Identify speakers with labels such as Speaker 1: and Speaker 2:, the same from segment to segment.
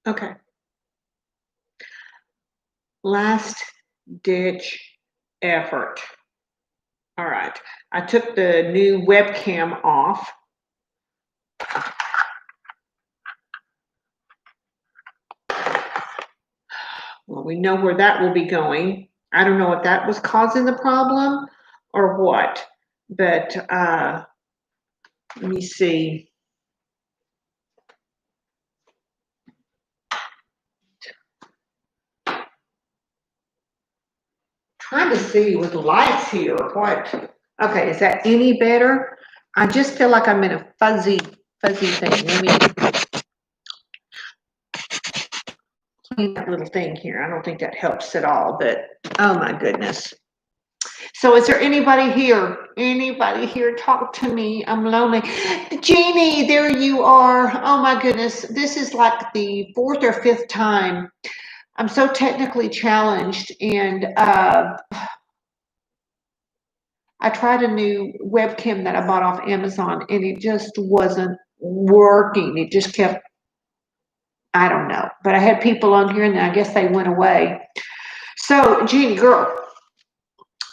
Speaker 1: Okay. Last ditch effort. All right. I took the new webcam off. Well, we know where that will be going. I don't know if that was causing the problem or what, but let me see. Trying to see with the lights here what. Okay, is that any better? I just feel like I'm in a fuzzy thing. Let me clean that little thing here. I don't think that helps at all, but oh my goodness. So is there anybody here? Anybody here? Talk to me. I'm lonely. Jeannie, there you are. Oh my goodness. This is like the fourth or fifth time. I'm so technically challenged, and I tried a new webcam that I bought off Amazon and it just wasn't working. It just kept, I don't know. But I had people on here and I guess they went away. So, Jeannie, girl,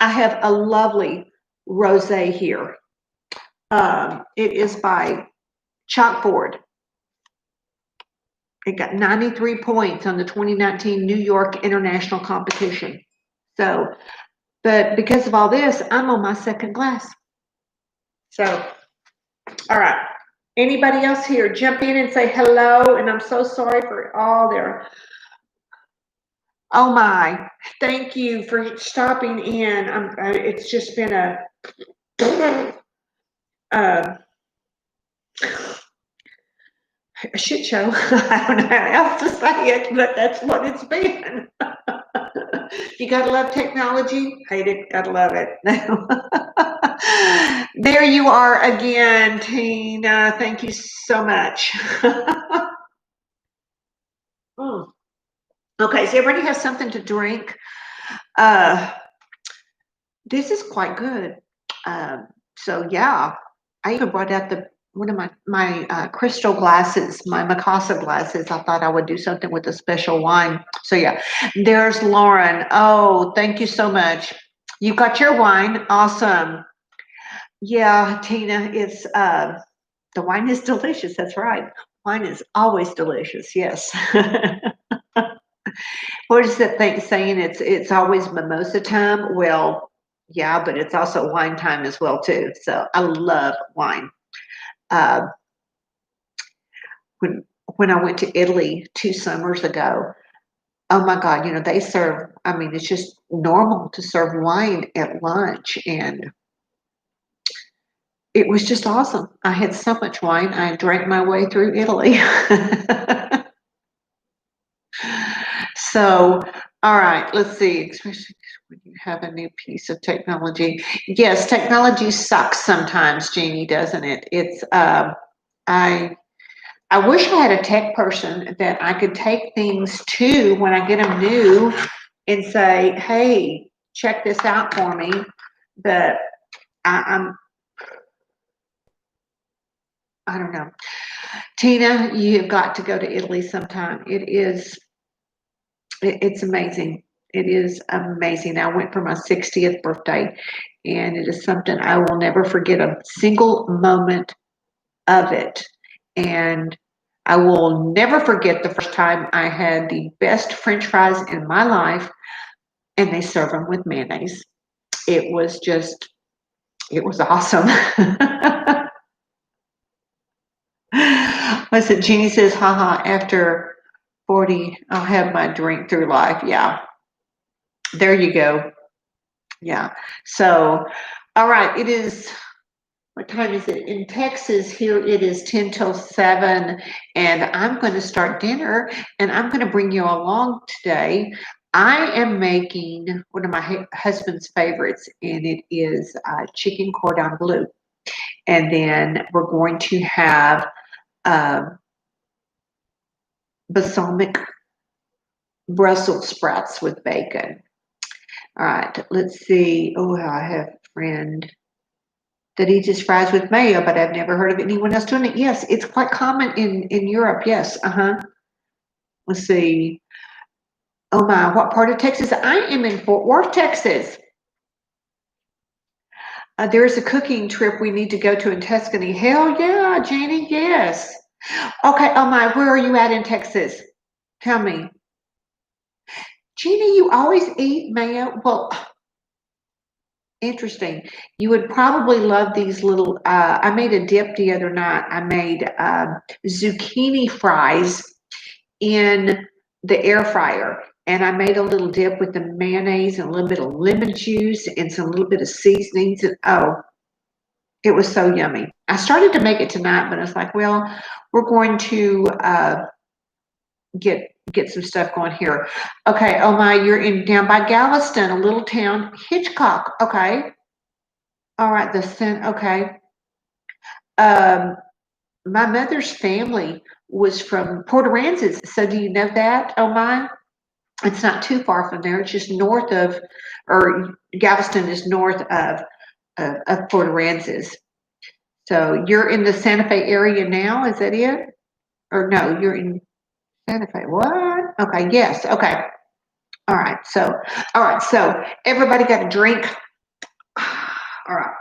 Speaker 1: I have a lovely rosé here. It is by Chalkboard. It got 93 points on the 2019 New York International Competition. So, but because of all this, I'm on my second glass. So, all right. Anybody else here? Jump in and say hello. And I'm so sorry for all their. Oh my! Thank you for stopping in. It's just been a uh, shit show. I don't know how else to say it, but that's what it's been. You gotta love technology. Hate it. Gotta love it. There you are again, Tina. Thank you so much. Mm. Okay, so everybody has something to drink. Uh, this is quite good. So yeah, I even brought out one of my crystal glasses, my Mikasa glasses. I thought I would do something with a special wine. So yeah, there's Lauren. Oh, thank you so much. You got your wine. Awesome. Yeah, Tina, it's the wine is delicious. That's right. Wine is always delicious. Yes. What is that thing saying? It's always mimosa time. Well, yeah, but it's also wine time as well too. So I love wine. Uh, when when I went to Italy 2 summers ago, oh my God, they serve. I mean, it's just normal to serve wine at lunch, and it was just awesome. I had so much wine. I drank my way through Italy. So, all right, let's see, especially when you have a new piece of technology. Yes, technology sucks sometimes, Jeannie, doesn't it? I I wish I had a tech person that I could take things to when I get them new and say, hey, check this out for me. But I'm I don't know. Tina, you have got to go to Italy sometime. It's amazing. It is amazing. I went for my 60th birthday, and it is something I will never forget a single moment of it. And I will never forget the first time I had the best French fries in my life, and they serve them with mayonnaise. It was just, it was awesome. What's it? Jeannie says, haha, after 40, I'll have my drink through life. Yeah, there you go. Yeah. So, all right, it is, what time is it? In Texas, here it is 10 till 7, and I'm going to start dinner, and I'm going to bring you along today. I am making one of my husband's favorites, and it is chicken cordon bleu. And then we're going to have um balsamic Brussels sprouts with bacon. All right, let's see. Oh, I have a friend that eats his fries with mayo, but I've never heard of anyone else doing it. Yes, it's quite common in Europe. Yes, uh-huh. Let's see. Oh my, what part of Texas? I am in Fort Worth, Texas. There's a cooking trip we need to go to in Tuscany. Hell yeah, Janie, yes. Okay, oh my, where are you at in Texas? Tell me. Jeannie, you always eat mayo. Well, interesting. You would probably love these little, I made a dip the other night. I made zucchini fries in the air fryer. And I made a little dip with the mayonnaise and a little bit of lemon juice and some little bit of seasonings. And oh, it was so yummy. I started to make it tonight, but I was like, well, we're going to get some stuff going here. Okay, oh my, you're in down by Galveston, a little town, Hitchcock. Okay, all right, okay. Um, my mother's family was from Port Aransas, so do you know that? Oh my, it's not too far from there. It's just north of, or Galveston is north of Port Aransas. So you're in the Santa Fe area now, is that it? Or no, you're in Santa Fe. What? Okay, yes, okay. All right, so everybody got a drink. All right.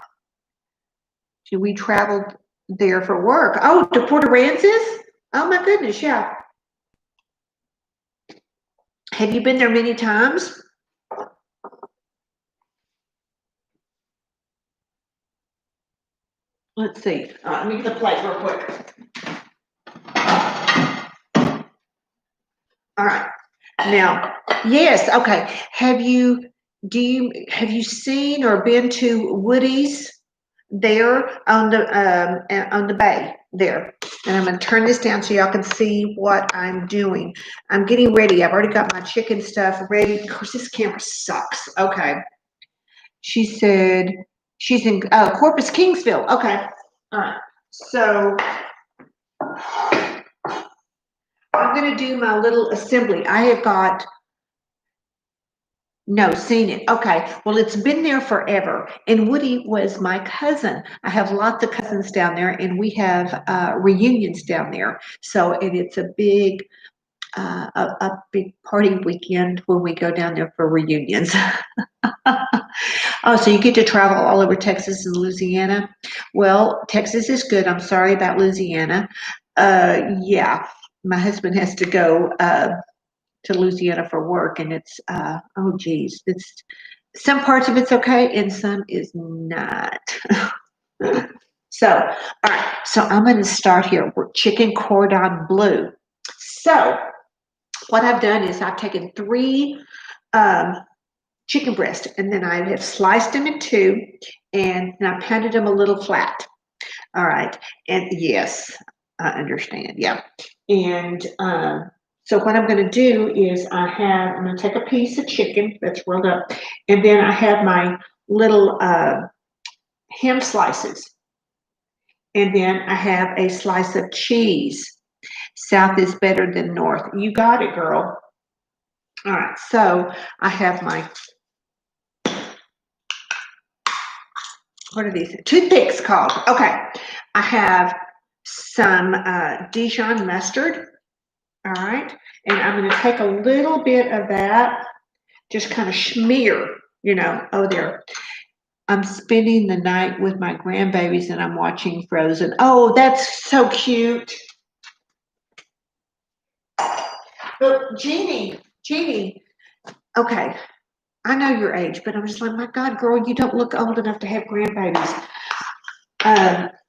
Speaker 1: So we traveled there for work. Oh, to Port Aransas? Oh my goodness, yeah. Have you been there many times? Let's see. Let me get the plate real quick. All right. Now, yes, okay. Have you seen or been to Woody's there on the bay there? And I'm going to turn this down so y'all can see what I'm doing. I'm getting ready. I've already got my chicken stuff ready. Of course, this camera sucks. Okay. She said she's in Corpus Kingsville. Okay. All right. So I'm going to do my little assembly. I have got, no, seen it. Okay. Well, it's been there forever. And Woody was my cousin. I have lots of cousins down there, and we have reunions down there. So it's a big, a big party weekend when we go down there for reunions. Oh, so you get to travel all over Texas and Louisiana? Well, Texas is good. I'm sorry about Louisiana. Yeah, my husband has to go to Louisiana for work, and it's oh geez, it's some parts of it's okay, and some is not. So, all right. So I'm going to start here with chicken cordon bleu. So, what I've done is I've taken three um, chicken breast, and then I have sliced them in two, and I pounded them a little flat. All right, and yes, I understand. Yeah, and so what I'm going to do is I'm going to take a piece of chicken that's rolled up, and then I have my little ham slices, and then I have a slice of cheese. South is better than north. You got it, girl. All right, so I have my, what are these? Toothpicks called. Okay. I have some Dijon mustard. All right. And I'm going to take a little bit of that, just kind of smear, oh, there. I'm spending the night with my grandbabies and I'm watching Frozen. Oh, that's so cute. But Jeannie, okay. I know your age, but I'm just like, my God, girl, you don't look old enough to have grandbabies.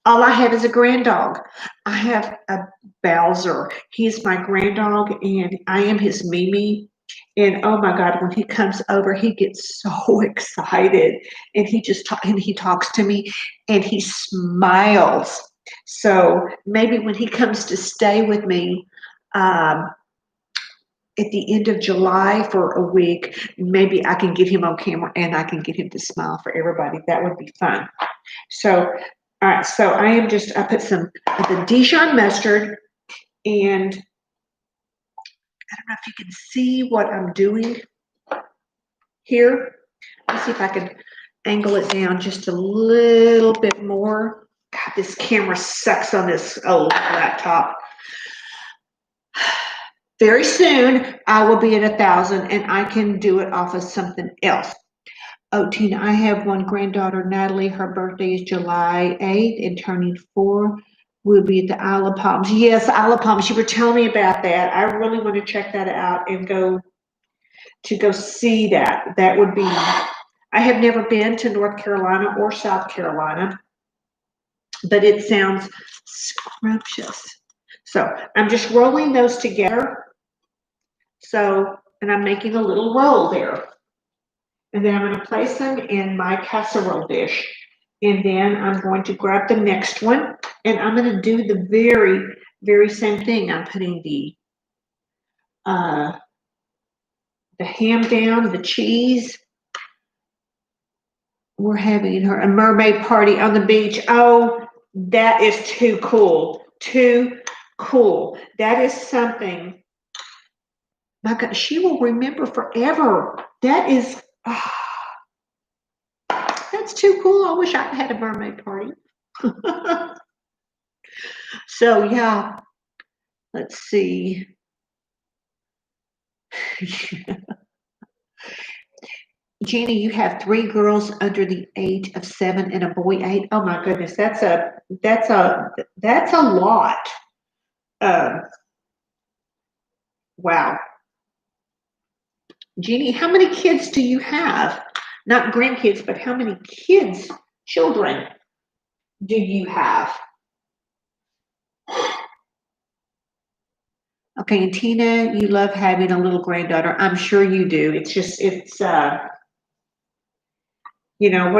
Speaker 1: All I have is a grand dog. I have a Bowser. He's my grand dog, and I am his Mimi. And oh my God, when he comes over, he gets so excited, and he talks to me, and he smiles. So maybe when he comes to stay with me, at the end of July for a week, maybe I can get him on camera and I can get him to smile for everybody. That would be fun. So, all right, so I put some of the Dijon mustard, and I don't know if you can see what I'm doing here. Let's see if I can angle it down just a little bit more. God, this camera sucks on this old laptop. Very soon, I will be at 1,000 and I can do it off of something else. Oh, Tina, I have one granddaughter, Natalie. Her birthday is July 8th and turning 4. We'll be at the Isle of Palms. Yes, Isle of Palms. You were telling me about that. I really want to check that out and go see that. That would be, I have never been to North Carolina or South Carolina, but it sounds scrumptious. So I'm just rolling those together. So, and I'm making a little roll there. And then I'm going to place them in my casserole dish. And then I'm going to grab the next one and I'm going to do the very, very same thing. I'm putting the ham down, the cheese. We're having a mermaid party on the beach. Oh, that is too cool. Too cool. That is something. My God, she will remember forever. That is, that's too cool. I wish I had a mermaid party. So yeah, let's see. Jeannie, you have 3 girls under the age of 7 and a boy 8. Oh my goodness, that's a lot. Wow. Jeannie, how many kids do you have? Not grandkids, but how many kids, children, do you have? Okay, and Tina, you love having a little granddaughter. I'm sure you do. It's just, what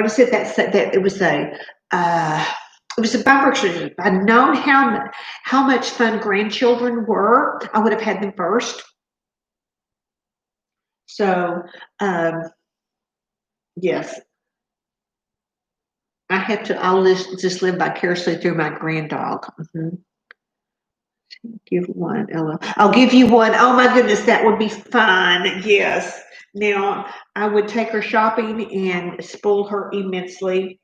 Speaker 1: is it that it was a bumper sticker. If I'd known how much fun grandchildren were, I would have had them first. So, yes, I'll just live vicariously through my granddog. Give one, Ella. I'll give you one. Oh my goodness, that would be fun. Yes. Now, I would take her shopping and spoil her immensely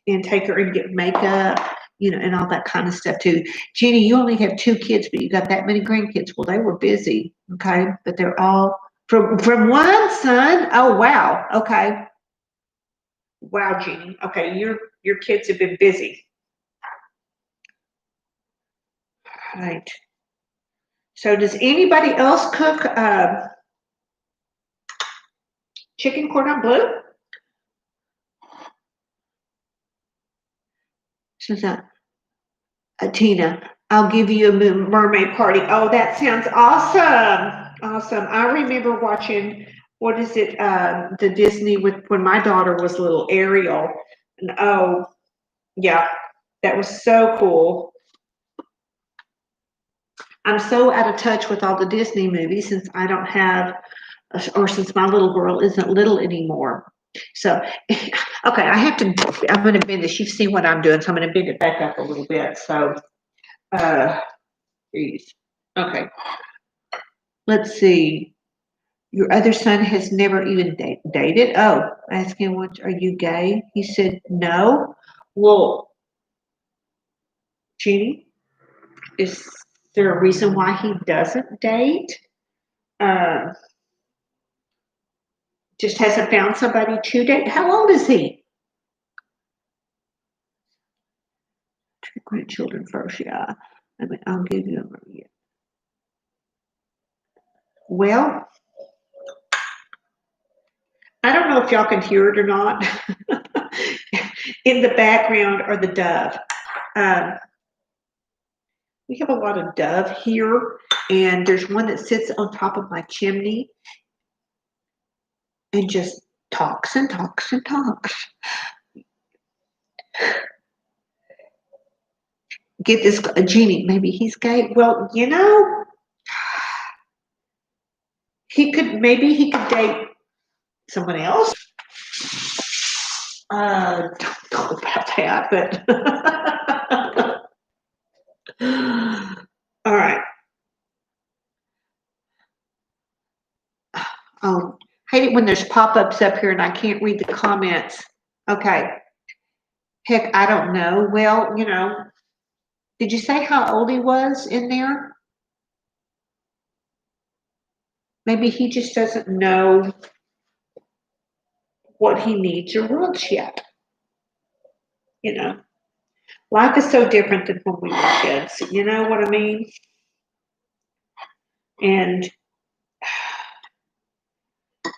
Speaker 1: and take her and get makeup, and all that kind of stuff too. Jeannie, you only have 2 kids, but you got that many grandkids. Well, they were busy, okay? But they're all from one son. Oh wow. Okay. Wow, Jeannie. Okay, your kids have been busy. All right. So does anybody else cook chicken cordon bleu? So that Tina, I'll give you a mermaid party. Oh, that sounds awesome. Awesome. I remember watching, what is it, the Disney with when my daughter was little, Ariel. And oh, yeah, that was so cool. I'm so out of touch with all the Disney movies since I don't have, or since my little girl isn't little anymore. So, okay, I'm going to bend this. You've seen what I'm doing, so I'm going to bend it back up a little bit. So, geez. Okay. Let's see. Your other son has never even dated. Oh, asking what, are you gay? He said no. Well, Jeannie, is there a reason why he doesn't date? Uh, just hasn't found somebody to date. How old is he? 2 grandchildren first, yeah. I mean, I'll give you a yeah. Well, I don't know if y'all can hear it or not. In the background are the dove. We have a lot of dove here, and there's one that sits on top of my chimney and just talks and talks and talks. Get this, Jeannie, maybe he's gay. Well, maybe he could date someone else. Don't know about that, but all right. Oh, hate it when there's pop-ups up here and I can't read the comments. Okay. Heck, I don't know. Well, did you say how old he was in there? Maybe he just doesn't know what he needs or wants yet. You know, life is so different than when we were kids. You know what I mean? And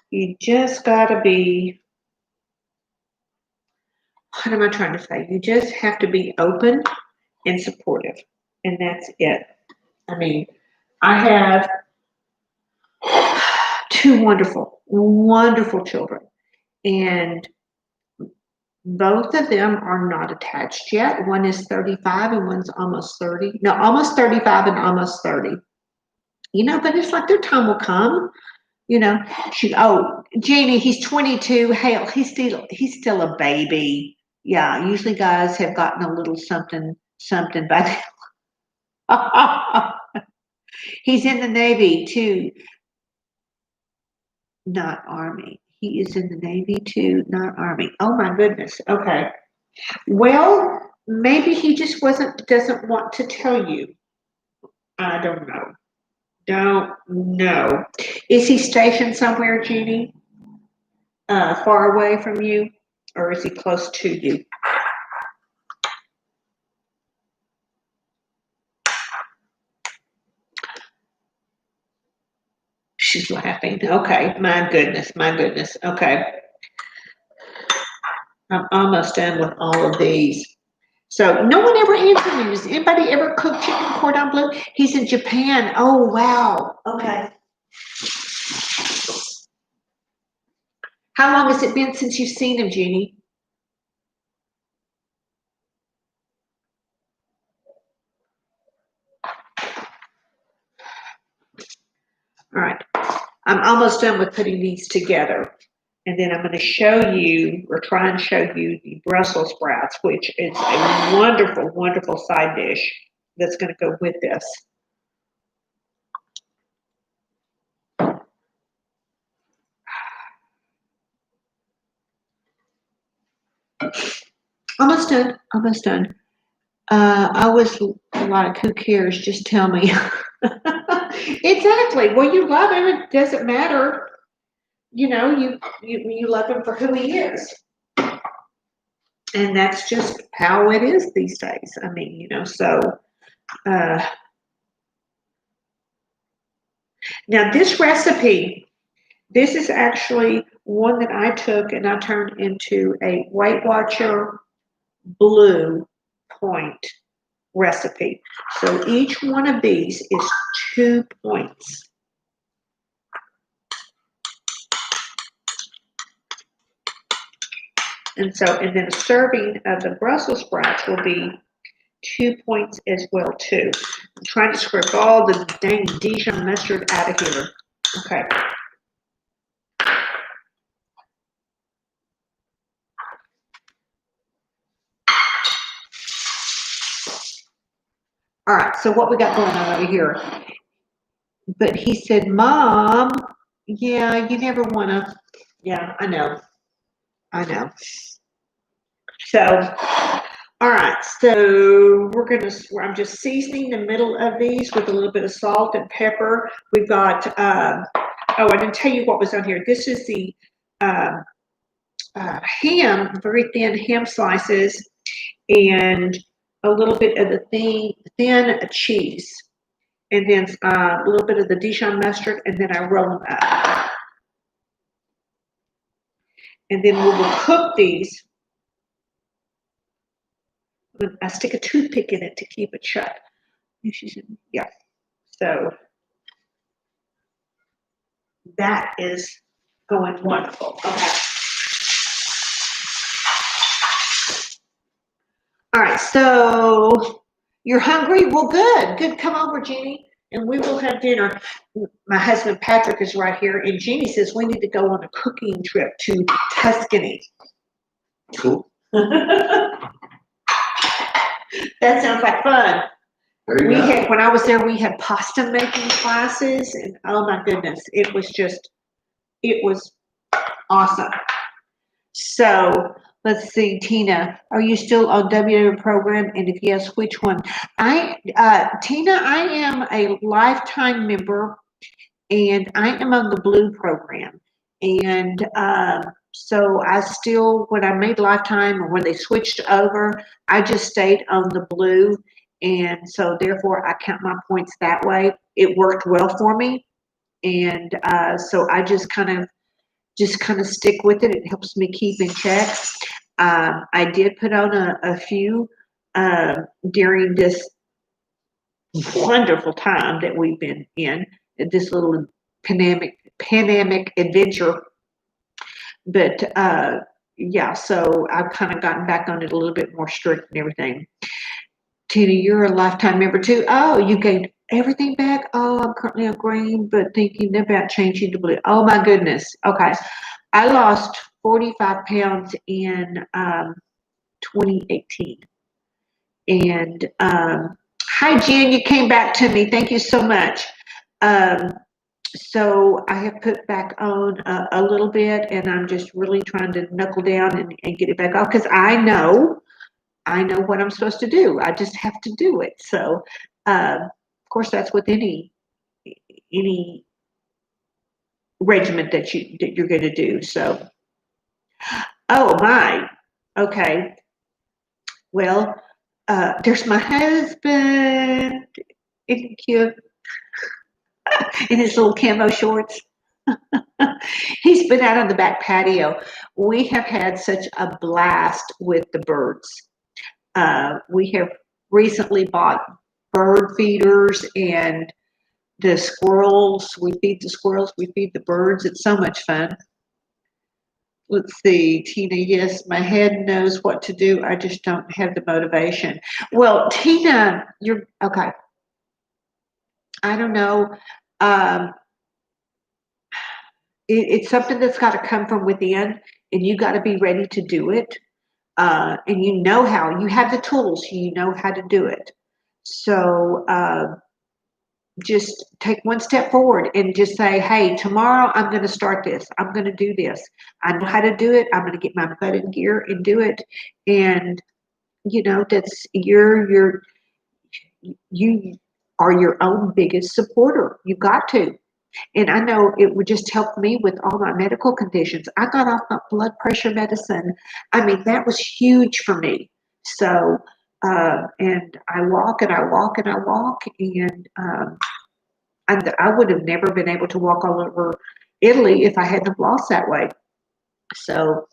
Speaker 1: you just got to be, what am I trying to say? You just have to be open and supportive. And that's it. I mean, I have two wonderful, wonderful children. And both of them are not attached yet. One is 35 and one's almost 30. No, almost 35 and almost 30. You know, but it's like their time will come. You know, Jeannie, he's 22. Hell, he's still a baby. Yeah, usually guys have gotten a little something by then. He's in the Navy too, not Army. He is in the Navy too, not Army. Oh my goodness. Okay. Well, maybe he just doesn't want to tell you. I don't know. Don't know. Is he stationed somewhere, Jeannie? Far away from you? Or is he close to you? She's laughing. Okay. My goodness. My goodness. Okay. I'm almost done with all of these. So no one ever answered me. Does anybody ever cook chicken cordon bleu? He's in Japan. Oh, wow. Okay. How long has it been since you've seen him, Jeannie? All right. I'm almost done with putting these together. And then I'm going to show you, or try and show you, the Brussels sprouts, which is a wonderful, wonderful side dish that's going to go with this. Almost done. Almost done. I was a lot of who cares, just tell me. Exactly. Well, you love him. It doesn't matter. You know, you love him for who he is. And that's just how it is these days. I mean, you know, so uh, now this recipe, this is actually one that I took and I turned into a Weight Watcher Blue Point recipe. So each one of these is 2 points. And then a serving of the Brussels sprouts will be 2 points as well too. I'm trying to scrape all the dang Dijon mustard out of here. Okay. All right, so what we got going on over here? But he said, Mom, yeah, you never want to. Yeah, I know. I know. So, all right, so I'm just seasoning the middle of these with a little bit of salt and pepper. We've got, oh, I didn't tell you what was on here. This is the ham, very thin ham slices, and a little bit of the thin cheese, and then a little bit of the Dijon mustard, and then I roll them up. And then we will cook these. I stick a toothpick in it to keep it shut. Yeah. So that is going wonderful. Okay. All right. So you're hungry? Well, good. Good. Come over, Jeannie, and we will have dinner. My husband Patrick is right here, and Jeannie says we need to go on a cooking trip to Tuscany.
Speaker 2: Cool.
Speaker 1: That sounds like fun.
Speaker 2: Very
Speaker 1: when I was there, we had pasta making classes, and oh my goodness, it was awesome. So let's see, Tina, are you still on WW program? And if yes, which one? Tina, I am a lifetime member, and I am on the blue program. And so I still, when I made Lifetime or when they switched over, I just stayed on the blue. And so therefore I count my points that way. It worked well for me. And so I just kind of stick with it. It helps me keep in check. I did put on a few during this wonderful time that we've been in, this little pandemic adventure. But yeah, so I've kind of gotten back on it a little bit more strict and everything. Tina, you're a Lifetime member too. Oh, you gained everything back? Oh, I'm currently on green, but thinking about changing to blue. Oh my goodness. Okay. I lost 45 pounds in 2018. And hi, Jen, you came back to me. Thank you so much. Um, so I have put back on a little bit, and I'm just really trying to knuckle down and get it back off because I know what I'm supposed to do. I just have to do it. So, of course, that's with any regiment that you're going to do. So, oh my, okay. Well, there's my husband. Isn't he cute? In his little camo shorts. He's been out on the back patio. We have had such a blast with the birds. We have recently bought bird feeders and the squirrels. We feed the squirrels, we feed the birds. It's so much fun. Let's see, Tina, yes, my head knows what to do. I just don't have the motivation. Well, Tina, you're okay. I don't know. Um, it's something that's got to come from within, and you got to be ready to do it. And you know how, you have the tools, you know how to do it. So just take one step forward and just say, hey, tomorrow I'm going to start this. I'm going to do this. I know how to do it. I'm going to get my butt in gear and do it. And that's you are your own biggest supporter. You got to. And I know it would just help me with all my medical conditions. I got off my blood pressure medicine. I mean, that was huge for me. So, and I walk and I walk and I walk, and I would have never been able to walk all over Italy if I hadn't have lost that way. So,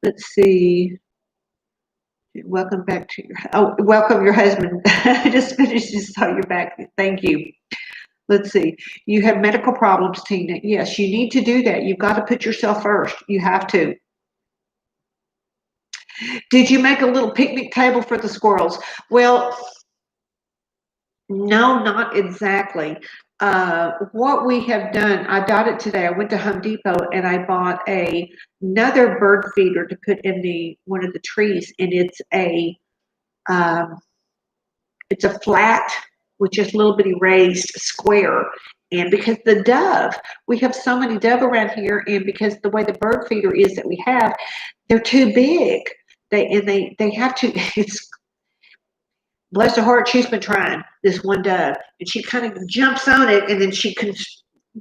Speaker 1: let's see. Welcome back to welcome your husband. I just finished, just saw your back. Thank you. Let's see. You have medical problems, Tina. Yes, you need to do that. You've got to put yourself first. You have to. Did you make a little picnic table for the squirrels? Well, no, not exactly. What we have done, I got it today. I went to Home Depot and I bought another bird feeder to put in one of the trees, and um, it's a flat with just a little bitty raised square. And because we have so many dove around here, and because the way the bird feeder is that we have, they're too big. They have to. It's bless her heart. She's been trying, this one dove, and she kind of jumps on it, and then she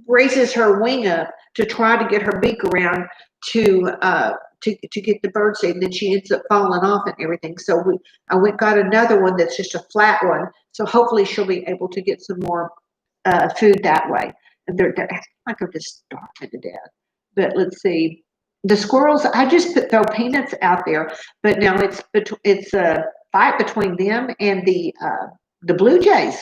Speaker 1: raises her wing up to try to get her beak around to get the bird seed, and then she ends up falling off and everything. So I went got another one that's just a flat one. So hopefully she'll be able to get some more food that way. And they're like they're just starving to death. But let's see, the squirrels. I just throw peanuts out there, but now it's a fight between them and the blue jays.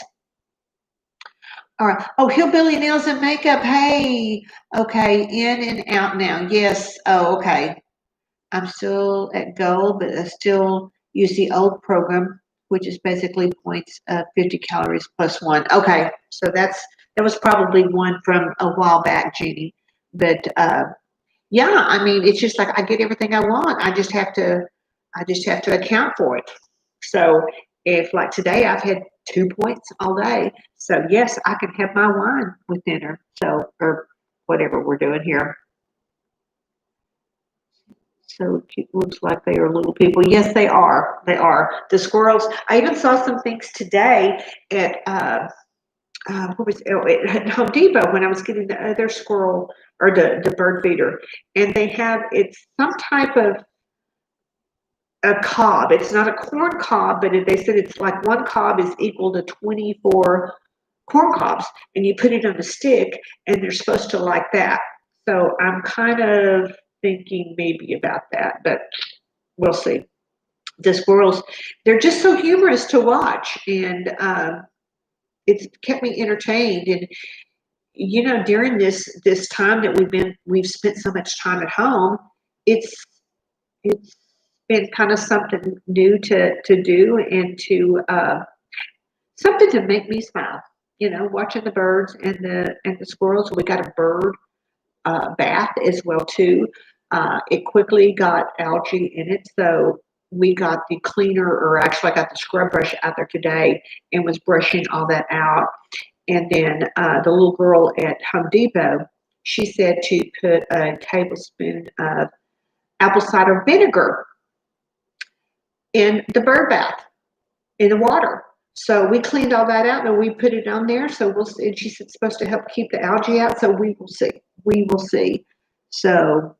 Speaker 1: All right. Oh, hillbilly nails and makeup. Hey, okay, in and out now. Yes. Oh, okay. I'm still at gold, but I still use the old program, which is basically points 50 calories plus one. Okay, so that was probably one from a while back, Jeannie. But yeah, I mean, it's just like I get everything I want. I just have to account for it. So if like today I've had 2 points all day, so yes, I can have my wine with dinner. So or whatever we're doing here. So it looks like they are little people. Yes, they are. They are. The squirrels. I even saw some things today at what was at Home Depot when I was getting the other squirrel or the bird feeder, and they have it's some type of a cob. It's not a corn cob, but they said it's like one cob is equal to 24 corn cobs, and you put it on a stick, and they're supposed to like that. So I'm kind of thinking maybe about that, but we'll see. The squirrels, they're just so humorous to watch, and it's kept me entertained. And during this time that we've spent so much time at home, it's been kind of something new to do and to something to make me smile. Watching the birds and the squirrels. We got a bird bath as well too. It quickly got algae in it, so we got the cleaner, or actually I got the scrub brush out there today and was brushing all that out. And then the little girl at Home Depot, she said to put a tablespoon of apple cider vinegar in the bird bath in the water. So we cleaned all that out and we put it on there. So we'll see. And she said it's supposed to help keep the algae out. So we will see. We will see. So,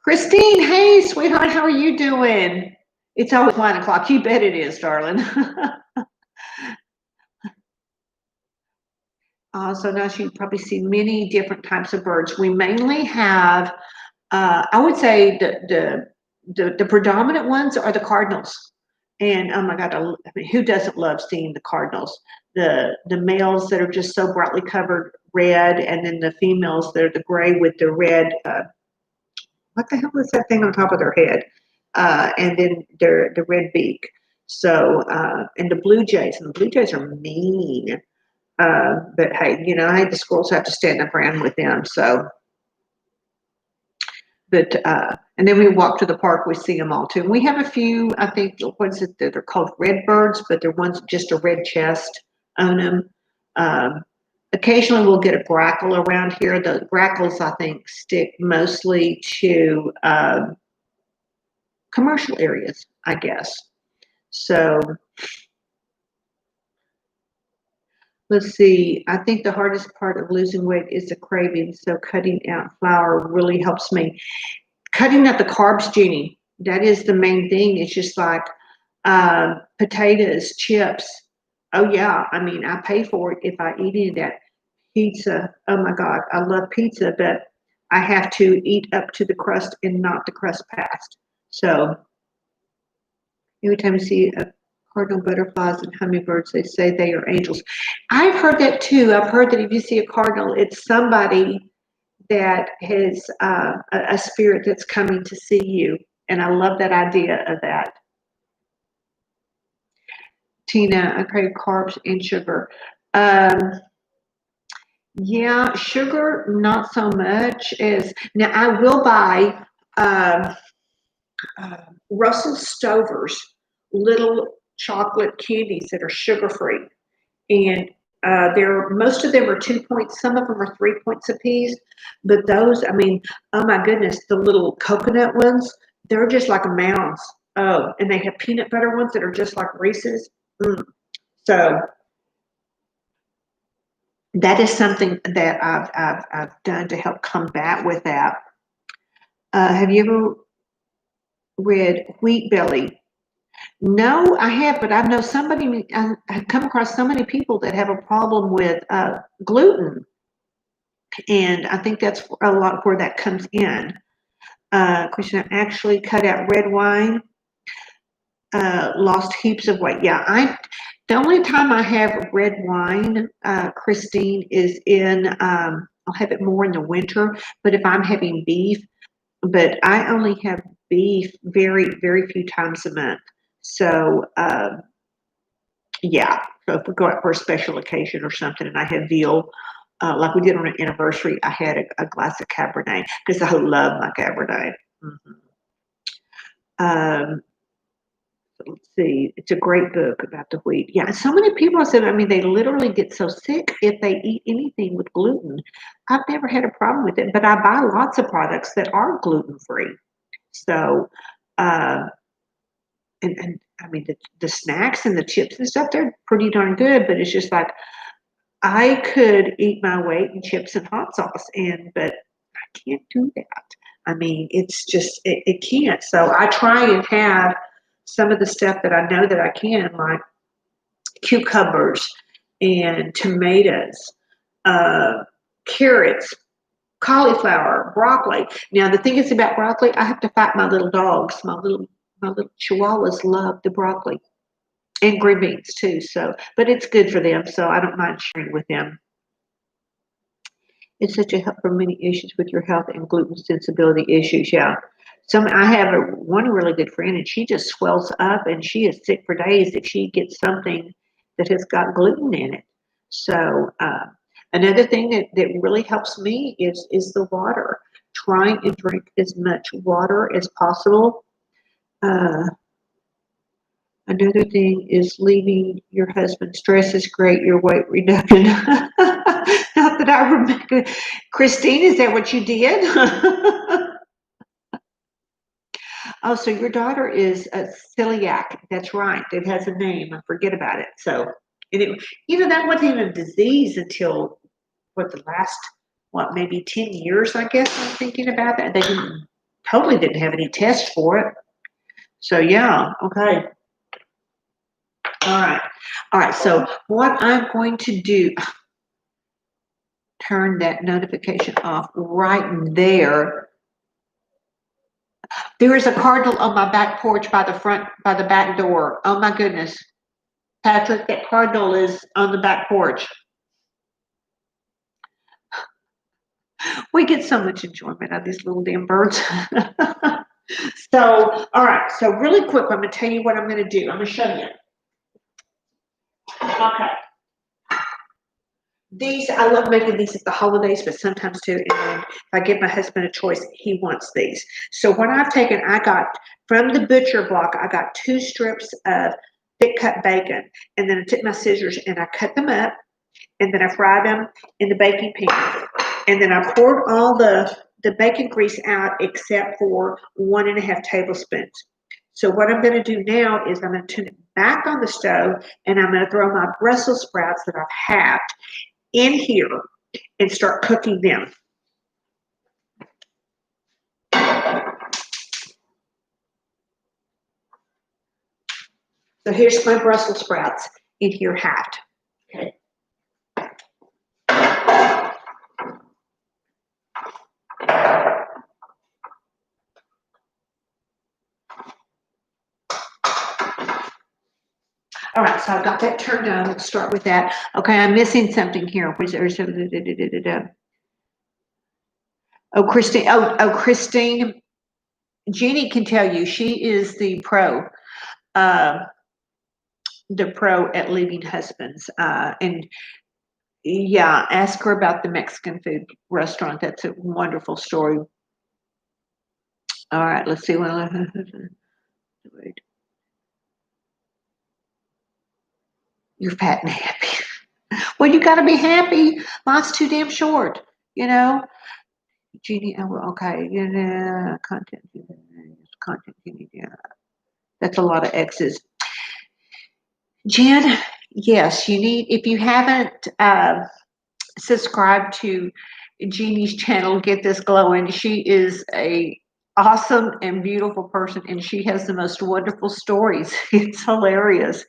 Speaker 1: Christine, hey, sweetheart, how are you doing? It's always 1 o'clock. You bet it is, darling. So now you probably see many different types of birds. We mainly have, I would say, the predominant ones are the cardinals. And oh my God, I mean, who doesn't love seeing the cardinals? The males that are just so brightly covered red, and then the females that are the gray with the red. What the hell is that thing on top of their head? And then the red beak. So and the blue jays, and the blue jays are mean. But hey, I had the squirrels have to stand up around with them. So, but and then we walk to the park, we see them all too. And we have a few, I think, what is it? They're called red birds, but they're ones just a red chest on them. Occasionally we'll get a grackle around here. The grackles, I think, stick mostly to commercial areas, I guess. So let's see. I think the hardest part of losing weight is the craving. So cutting out flour really helps me. Cutting out the carbs, Jeannie, that is the main thing. It's just like potatoes, chips. Oh yeah, I mean, I pay for it if I eat any of that. Pizza. Oh my God, I love pizza, but I have to eat up to the crust and not the crust past. So every time you see a cardinal butterflies and hummingbirds, they say they are angels. I've heard that too. I've heard that if you see a cardinal, it's somebody that has a spirit that's coming to see you. And I love that idea of that. Tina, I crave carbs and sugar. Yeah, sugar, not so much as now. I will buy Russell Stover's little chocolate candies that are sugar free, and most of them are 2 points. Some of them are 3 points a piece, but those, I mean, oh my goodness, the little coconut ones, they're just like mounds. Oh, and they have peanut butter ones that are just like Reese's. So that is something that I've done to help combat with that. Have you ever read Wheat Belly? No, I have, but I know somebody. I've come across so many people that have a problem with gluten, and I think that's a lot where that comes in. Christian actually cut out red wine, lost heaps of weight. Yeah, the only time I have red wine, Christine, is in, I'll have it more in the winter, but if I'm having beef, but I only have beef very, very few times a month. So, yeah, so if we go out for a special occasion or something and I have veal, like we did on an anniversary, I had a glass of Cabernet because I love my Cabernet. Let's see, it's a great book about the wheat. Yeah, and so many people said, I mean, they literally get so sick if they eat anything with gluten. I've never had a problem with it, but I buy lots of products that are gluten free. So, and I mean, the snacks and the chips and stuff, they're pretty darn good, but it's just like I could eat my weight in chips and hot sauce, but I can't do that. I mean, it's just, it can't. So I try and have some of the stuff that I know that I can, like cucumbers and tomatoes, uh, carrots, cauliflower, broccoli. Now the thing is about broccoli, I have to fight my little dogs. My little chihuahuas love the broccoli and green beans too. So, but it's good for them, so I don't mind sharing with them. It's such a help for many issues with your health and gluten sensibility issues. Yeah. I have one really good friend, and she just swells up, and she is sick for days if she gets something that has got gluten in it. So another thing that really helps me is the water. Trying and drink as much water as possible. Uh, Another thing is leaving your husband. Stress is great. Your weight reduction. Not that I remember. Christine, is that what you did? Oh, so your daughter is a celiac. That's right. It has a name. I forget about it. So, and that wasn't even a disease until the last, maybe 10 years, I guess. I'm thinking about that. They totally didn't have any tests for it. So, yeah. Okay. All right. All right. So what I'm going to do, turn that notification off right there. There is a cardinal on my back porch by the back door. Oh my goodness. Patrick, that cardinal is on the back porch. We get so much enjoyment out of these little damn birds. So, all right. So really quick, I'm going to tell you what I'm going to do. I'm going to show you. Okay. These, I love making these at the holidays, but sometimes too, and if I give my husband a choice, he wants these. So what I've taken, I got from the butcher block, I got 2 strips of thick cut bacon, and then I took my scissors and I cut them up, and then I fried them in the baking pan, and then I poured all the bacon grease out except for 1.5 tablespoons. So what I'm going to do now is I'm going to turn it back on the stove, and I'm going to throw my Brussels sprouts that I've halved in here and start cooking them. So here's my Brussels sprouts in here halved. Okay. All right, so I've got that turned on. Let's start with that. Okay, I'm missing something here. Oh, Christine. Christine. Jeannie can tell you she is the pro at leaving husbands. And yeah, ask her about the Mexican food restaurant. That's a wonderful story. All right, let's see. Wait. You're fat and happy. Well, you got to be happy. Life's too damn short, you know. Jeannie, okay, yeah, content, yeah. That's a lot of X's. Jen, yes, you need, if you haven't subscribed to Jeannie's channel, Get This Glowing. She is a awesome and beautiful person, and she has the most wonderful stories. It's hilarious.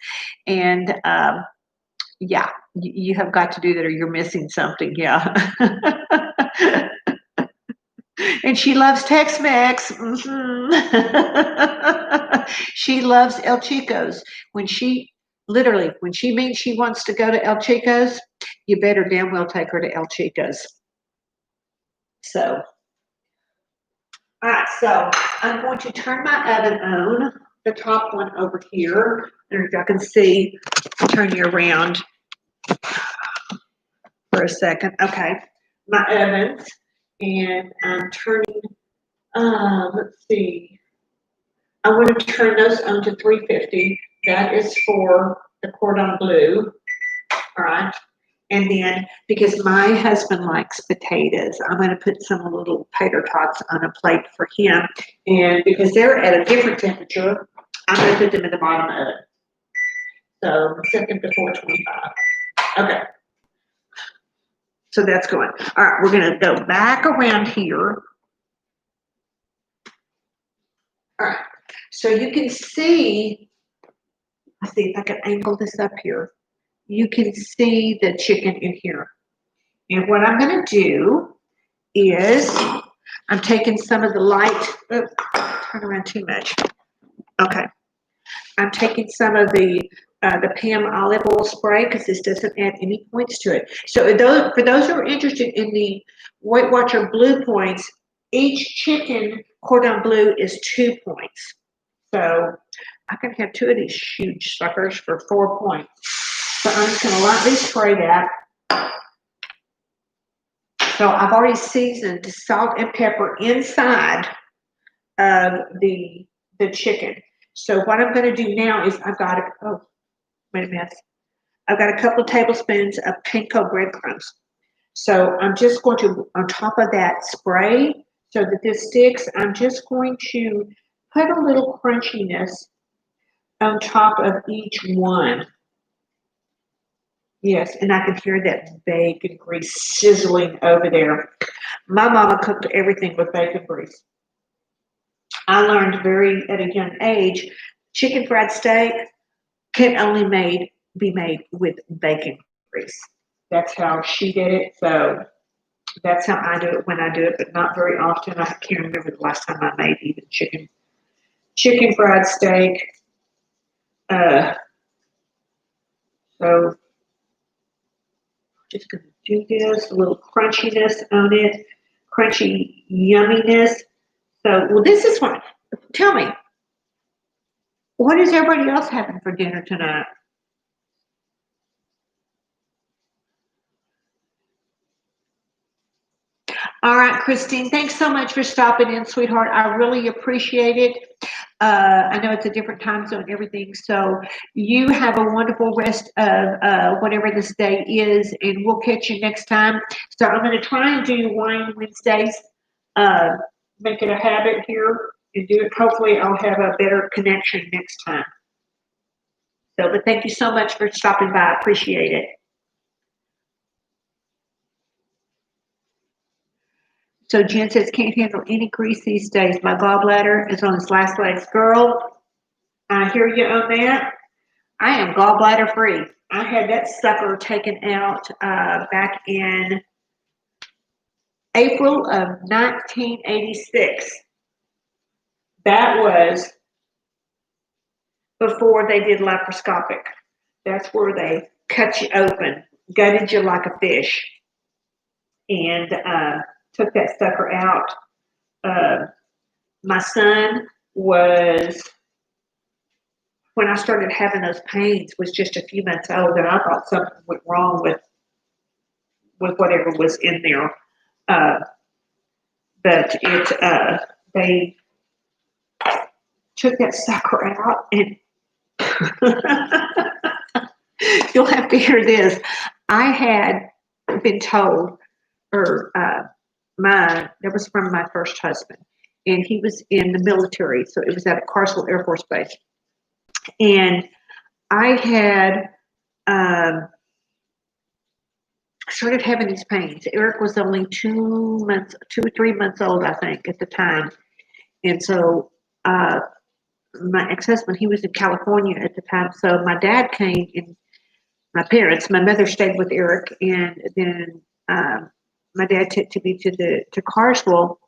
Speaker 1: And yeah, you have got to do that or you're missing something. Yeah. And she loves Tex-Mex. Mm-hmm. She loves El Chico's. When she means she wants to go to El Chico's, you better damn well take her to El Chico's. So, all right, so I'm going to turn my oven on, the top one over here. And if y'all can see, I'll turn you around for a second. Okay, my ovens, and I'm turning, let's see. I want to turn those on to 350. That is for the cordon bleu. All right. And then, because my husband likes potatoes, I'm going to put some little tater tots on a plate for him. And because they're at a different temperature, I'm going to put them in the bottom of it. So set them to 425. Okay. So that's going. All right, we're going to go back around here. All right. So you can see, let's see if I can angle this up here. You can see the chicken in here. And what I'm going to do is I'm taking some of the light, turn around too much. Okay. I'm taking some of the Pam olive oil spray because this doesn't add any points to it. So for those who are interested in the Weight Watcher Blue points, each chicken cordon bleu is 2 points. So I can have 2 of these huge suckers for 4 points. So I'm just going to lightly spray that. So I've already seasoned salt and pepper inside of the chicken. So what I'm going to do now is I've got wait a minute. I've got a couple of tablespoons of panko breadcrumbs. So I'm just going to, on top of that spray, so that this sticks, I'm just going to put a little crunchiness on top of each one. Yes, and I can hear that bacon grease sizzling over there. My mama cooked everything with bacon grease. I learned at a young age, chicken fried steak can only be made with bacon grease. That's how she did it. So that's how I do it when I do it, but not very often. I can't remember the last time I made even chicken fried steak. So just gonna do this, a little crunchiness on it, crunchy yumminess. So, well, this is what, tell me, what is everybody else having for dinner tonight? All right, Christine, thanks so much for stopping in, sweetheart. I really appreciate it. I know it's a different time zone and everything, so you have a wonderful rest of whatever this day is, and we'll catch you next time. So I'm going to try and do Wine Wednesdays, make it a habit here, and do it. Hopefully, I'll have a better connection next time. So, but thank you so much for stopping by. I appreciate it. So Jen says, can't handle any grease these days. My gallbladder is on its last legs. Girl, I hear you on that. I am gallbladder free. I had that sucker taken out back in April of 1986. That was before they did laparoscopic. That's where they cut you open, gutted you like a fish, and took that sucker out. My son was, when I started having those pains, was just a few months old, and I thought something went wrong with whatever was in there. But they took that sucker out, and you'll have to hear this. I had been told, or that was from my first husband, and he was in the military, so it was at Carswell Air Force Base, and I had started having these pains. Eric was only 2 or 3 months old, I think, at the time, and so my ex-husband, he was in California at the time, so my dad came, and my mother stayed with Eric, and then my dad took me to Carswell,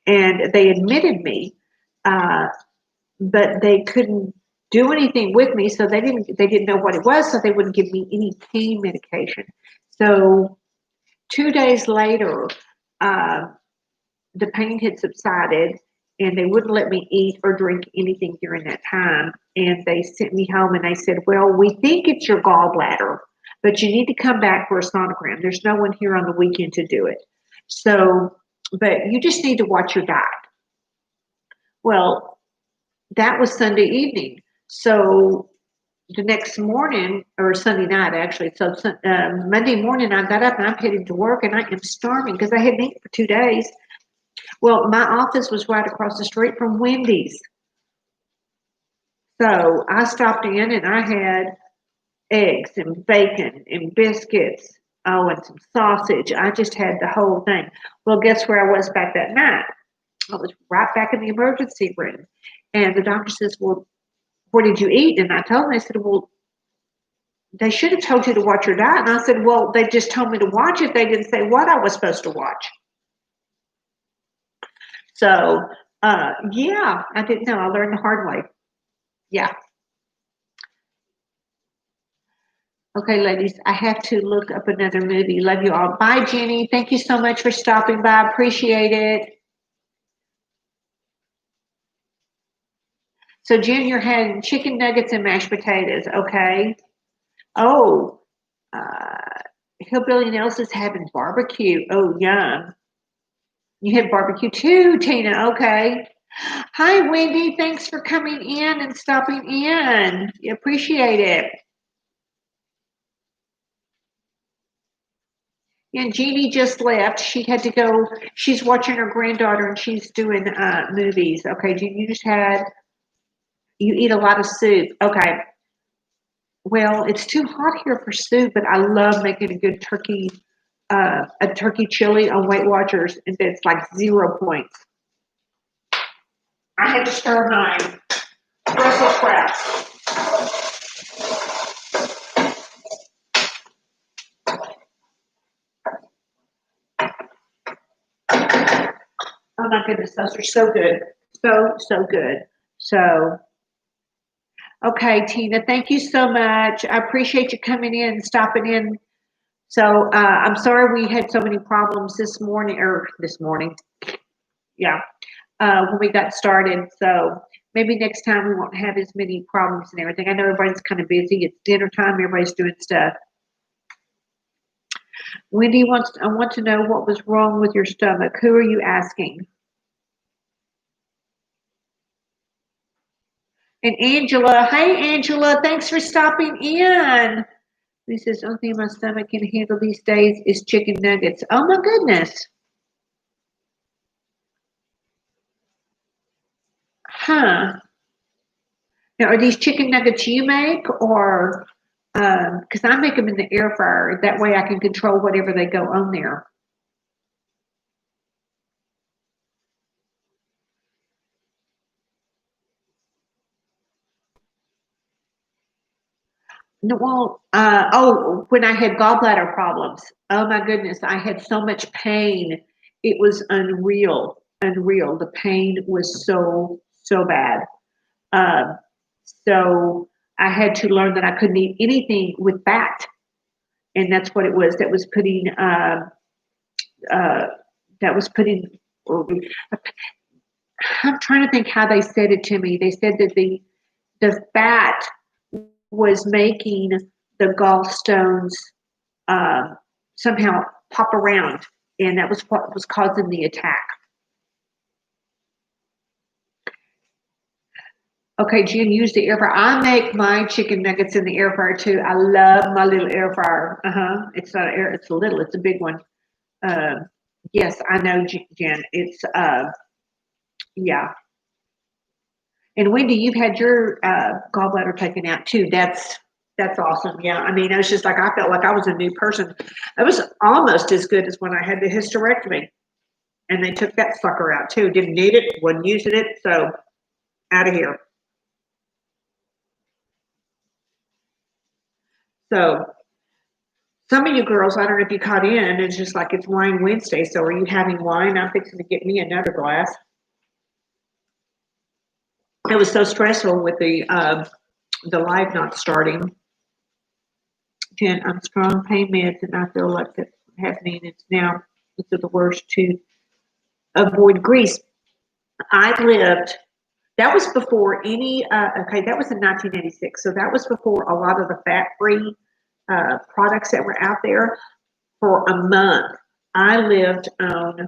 Speaker 1: and they admitted me, but they couldn't do anything with me, so they didn't know what it was, so they wouldn't give me any pain medication. So 2 days later, the pain had subsided, and they wouldn't let me eat or drink anything during that time. And they sent me home, and they said, well, we think it's your gallbladder, but you need to come back for a sonogram. There's no one here on the weekend to do it. So, but you just need to watch your diet. Well, that was Sunday evening. So the next morning, or Sunday night actually, so Monday morning I got up and I'm heading to work, and I am starving because I hadn't eaten for 2 days. Well, my office was right across the street from Wendy's. So I stopped in and I had eggs and bacon and biscuits, oh, and some sausage. I just had the whole thing. Well, guess where I was back that night? I was right back in the emergency room. And the doctor says, well, what did you eat? And I told him, they said, well, they should have told you to watch your diet. And I said, well, they just told me to watch it. They didn't say what I was supposed to watch. So, yeah, I didn't know. I learned the hard way. Yeah. Okay, ladies, I have to look up another movie. Love you all. Bye, Jenny. Thank you so much for stopping by. Appreciate it. So, Jen, you're having chicken nuggets and mashed potatoes. Okay. Oh, uh, Hillbilly Nelson's having barbecue. Oh, yum. You had barbecue too, Tina. Okay. Hi, Wendy. Thanks for coming in and stopping in. Appreciate it. And Jeannie just left. She had to go. She's watching her granddaughter and she's doing movies. Okay, Jeannie, you eat a lot of soup. Okay. Well, it's too hot here for soup, but I love making a turkey chili on Weight Watchers, and it's like 0 points. I had to stir my Brussels sprouts. Oh my goodness, those are so good. So good. So, okay, Tina, thank you so much. I appreciate you coming in and stopping in. So, I'm sorry we had so many problems this morning, yeah, when we got started. So maybe next time we won't have as many problems and everything. I know everybody's kind of busy. It's dinner time. Everybody's doing stuff. Wendy I want to know what was wrong with your stomach. Who are you asking? And Angela, hey Angela, thanks for stopping in. He says, only thing my stomach can handle these days is chicken nuggets. Oh my goodness. Huh. Now, are these chicken nuggets you make or because I make them in the air fryer. That way I can control whatever they go on there. No, well, oh, when I had gallbladder problems, oh my goodness, I had so much pain. It was unreal, unreal. The pain was so bad. Uh, so I had to learn that I couldn't eat anything with fat, and that's what it was. Uh, that was putting. I'm trying to think how they said it to me. They said that the fat was making the gallstones uh, somehow pop around, and that was what was causing the attack. Okay, Jen, use the air fryer. I make my chicken nuggets in the air fryer too. I love my little air fryer. It's not air. It's a little. It's a big one. Uh, yes, I know, Jen. It's yeah. And Wendy, you've had your gallbladder taken out too. That's awesome. Yeah, I mean, I was just like I felt like I was a new person. I was almost as good as when I had the hysterectomy, and they took that sucker out too. Didn't need it, wasn't using it, so out of here. So some of you girls, I don't know if you caught in. It's just like it's Wine Wednesday. So are you having wine? I'm fixing to get me another glass. It was so stressful with the live not starting. Jen, I'm strong pain meds, and I feel like that's happening. It's now it's the worst to avoid grease. I lived. That was before any. Okay, that was in 1986. So that was before a lot of the fat-free products that were out there. For a month, I lived on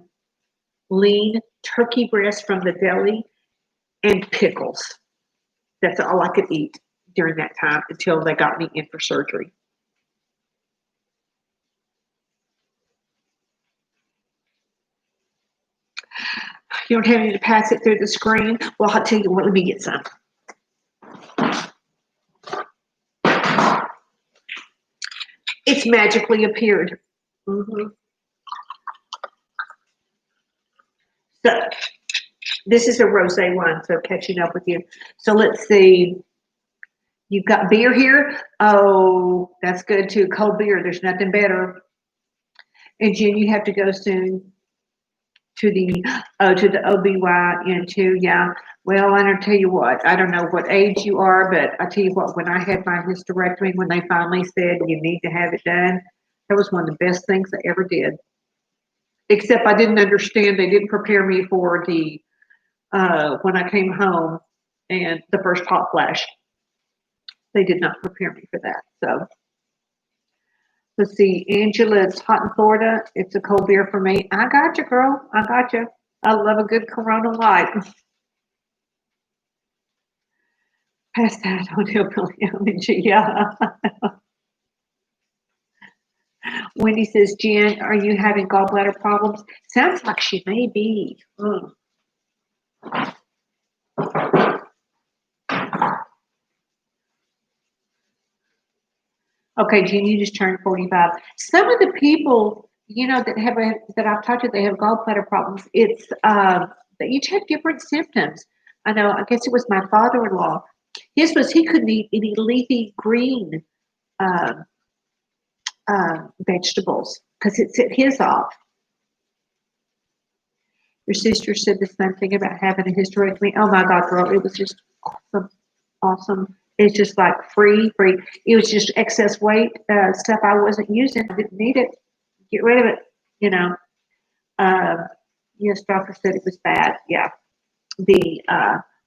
Speaker 1: lean turkey breast from the deli and pickles. That's all I could eat during that time until they got me in for surgery. You don't have any to pass it through the screen? Well, I'll tell you what, let me get some.
Speaker 3: It's magically appeared. So this is a rosé one, so catching up with you. So let's see. You've got beer here. Oh, that's good too. Cold beer. There's nothing better. And Jen, you have to go soon to the OBYN too. Yeah. Well, I don't tell you what. I don't know what age you are, but I tell you what. When I had my hysterectomy, when they finally said you need to have it done, that was one of the best things I ever did. Except I didn't understand. They didn't prepare me for the when I came home and the first hot flash. They did not prepare me for that. So let's see. Angela, it's hot in Florida. It's a cold beer for me. I got you, girl. I got you. I love a good Corona Light. Pass that on Hillbilly Energy. Yeah. Wendy says, Jen, are you having gallbladder problems? Sounds like she may be. Okay, Jen, you just turned 45. Some of the people, that I've talked to, they have gallbladder problems. It's they each have different symptoms. I know. I guess it was my father-in-law. His was he couldn't eat any leafy green uh, vegetables because it set his off. Your sister said the same thing about having a hysterectomy. Oh my God, girl, it was just awesome, awesome. It's just like free. It was just excess weight stuff I wasn't using. I didn't need it. Get rid of it. Yes, doctor said it was bad. Yeah,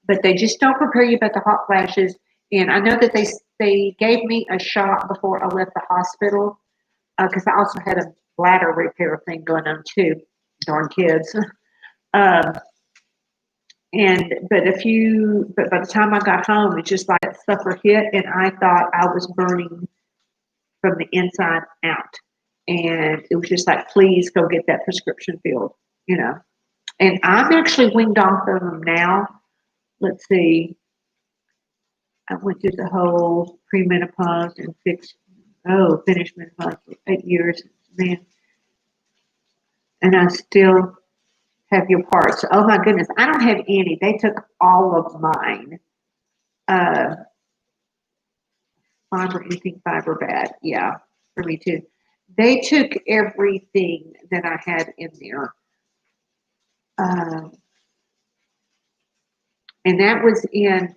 Speaker 3: but they just don't prepare you about the hot flashes. And I know that they gave me a shot before I left the hospital because I also had a bladder repair thing going on too. Darn kids. Um, but by the time I got home, it's just like that sucker hit, and I thought I was burning from the inside out. And it was just like, please go get that prescription filled. And I'm actually weaned off of them now. Let's see. I went through the whole premenopause and finished menopause for 8 years, man. And I still have your parts. Oh my goodness, I don't have any. They took all of mine. Fiber, anything fiber bad. Yeah, for me too. They took everything that I had in there. And that was in,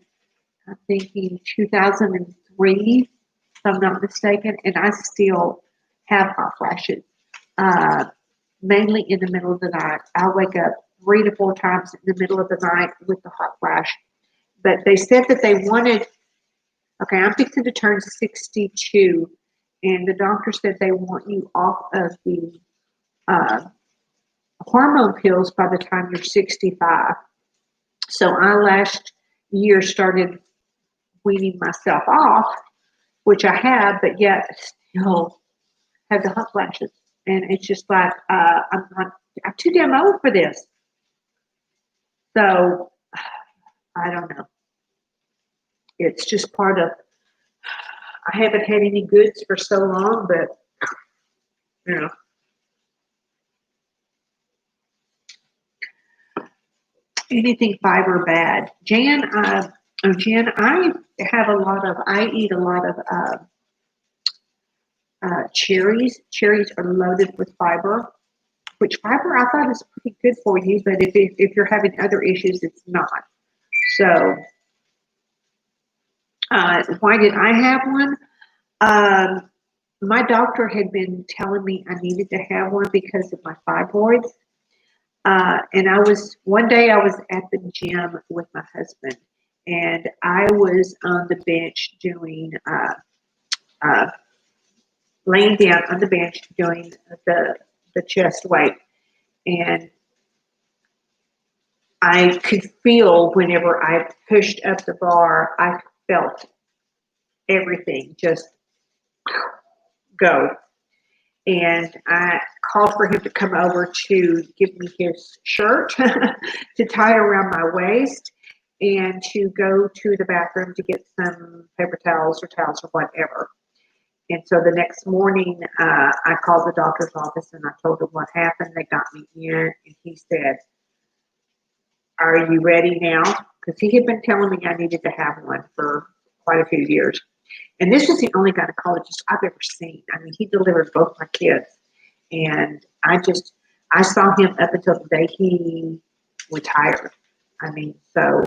Speaker 3: I think, in 2003, if I'm not mistaken. And I still have hot flashes, mainly in the middle of the night. I wake up 3 to 4 times in the middle of the night with the hot flash. But they said that they wanted, okay, I'm fixing to turn 62, and the doctor said they want you off of the hormone pills by the time you're 65. So I last year started weaning myself off, which I have, but yet still have the hot flashes. And it's just like, I'm too damn old for this. So I don't know. It's just part of, I haven't had any goods for so long, but anything fiber bad. Jan, I have I eat a lot of cherries. Cherries are loaded with fiber, which fiber I thought is pretty good for you, but if you're having other issues, it's not. So, why did I have one? My doctor had been telling me I needed to have one because of my fibroids. And one day I was at the gym with my husband, and I was on the bench doing, laying down on the bench doing the chest weight. And I could feel whenever I pushed up the bar, I felt everything just go. And I called for him to come over to give me his shirt to tie around my waist and to go to the bathroom to get some paper towels or whatever. And so the next morning, I called the doctor's office and I told them what happened. They got me in, and he said, "Are you ready now?" Because he had been telling me I needed to have one for quite a few years. And this was the only gynecologist I've ever seen. I mean, he delivered both my kids. And I saw him up until the day he retired. I mean, so,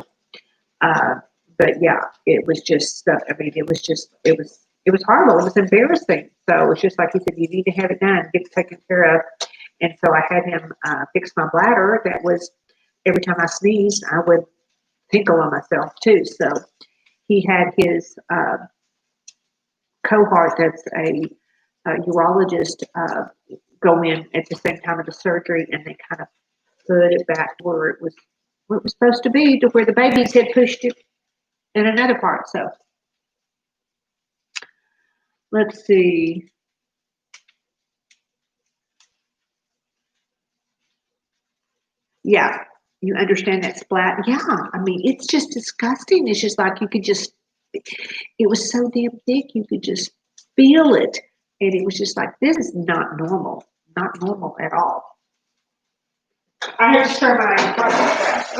Speaker 3: but yeah, it was just, I mean, it was horrible. It was embarrassing. So it's just like he said, you need to have it done, get it taken care of. And so I had him fix my bladder. That was, every time I sneezed, I would tinkle on myself too. So he had his cohort that's a urologist go in at the same time of the surgery, and they kind of put it back where it was supposed to be, to where the babies had pushed it in another part. So let's see. Yeah, you understand that splat? Yeah, I mean, it's just disgusting. It's just like you could just, it was so damn thick, you could just feel it. And it was just like, this is not normal at all. I have to stir my process.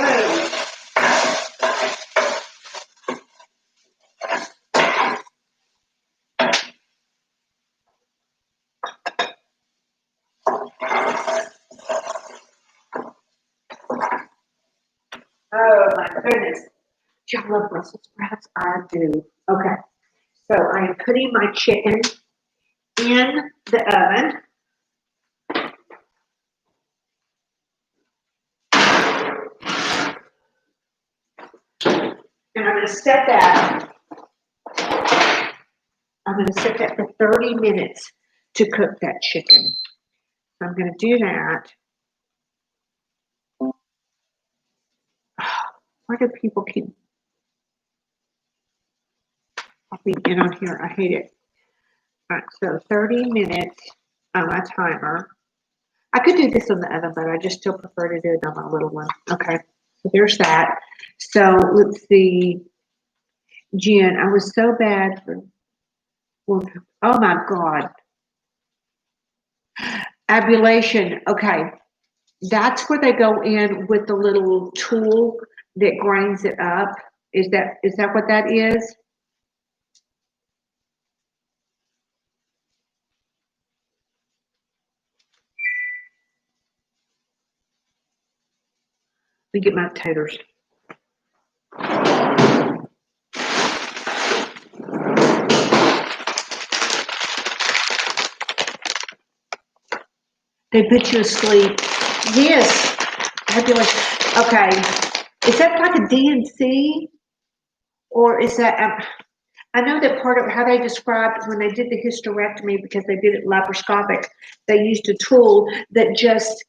Speaker 3: Oh my goodness. Do y'all love Brussels sprouts? I do. Okay. So I am putting my chicken in the oven. And I'm going to set that. I'm going to set that for 30 minutes to cook that chicken. So I'm going to do that. Why do people keep popping in on here? I hate it. All right, so 30 minutes on my timer. I could do this on the oven, but I just still prefer to do it on my little one. Okay, so there's that. So let's see. Jen, I was so bad for, oh my God. Abulation. Okay. That's where they go in with the little tool that grinds it up. Is that what that is? Let me get my taters. They put you asleep. Yes. Abulation. Okay. Is that like a DNC? Or is that, I know that part of how they described when they did the hysterectomy, because they did it laparoscopic, they used a tool that just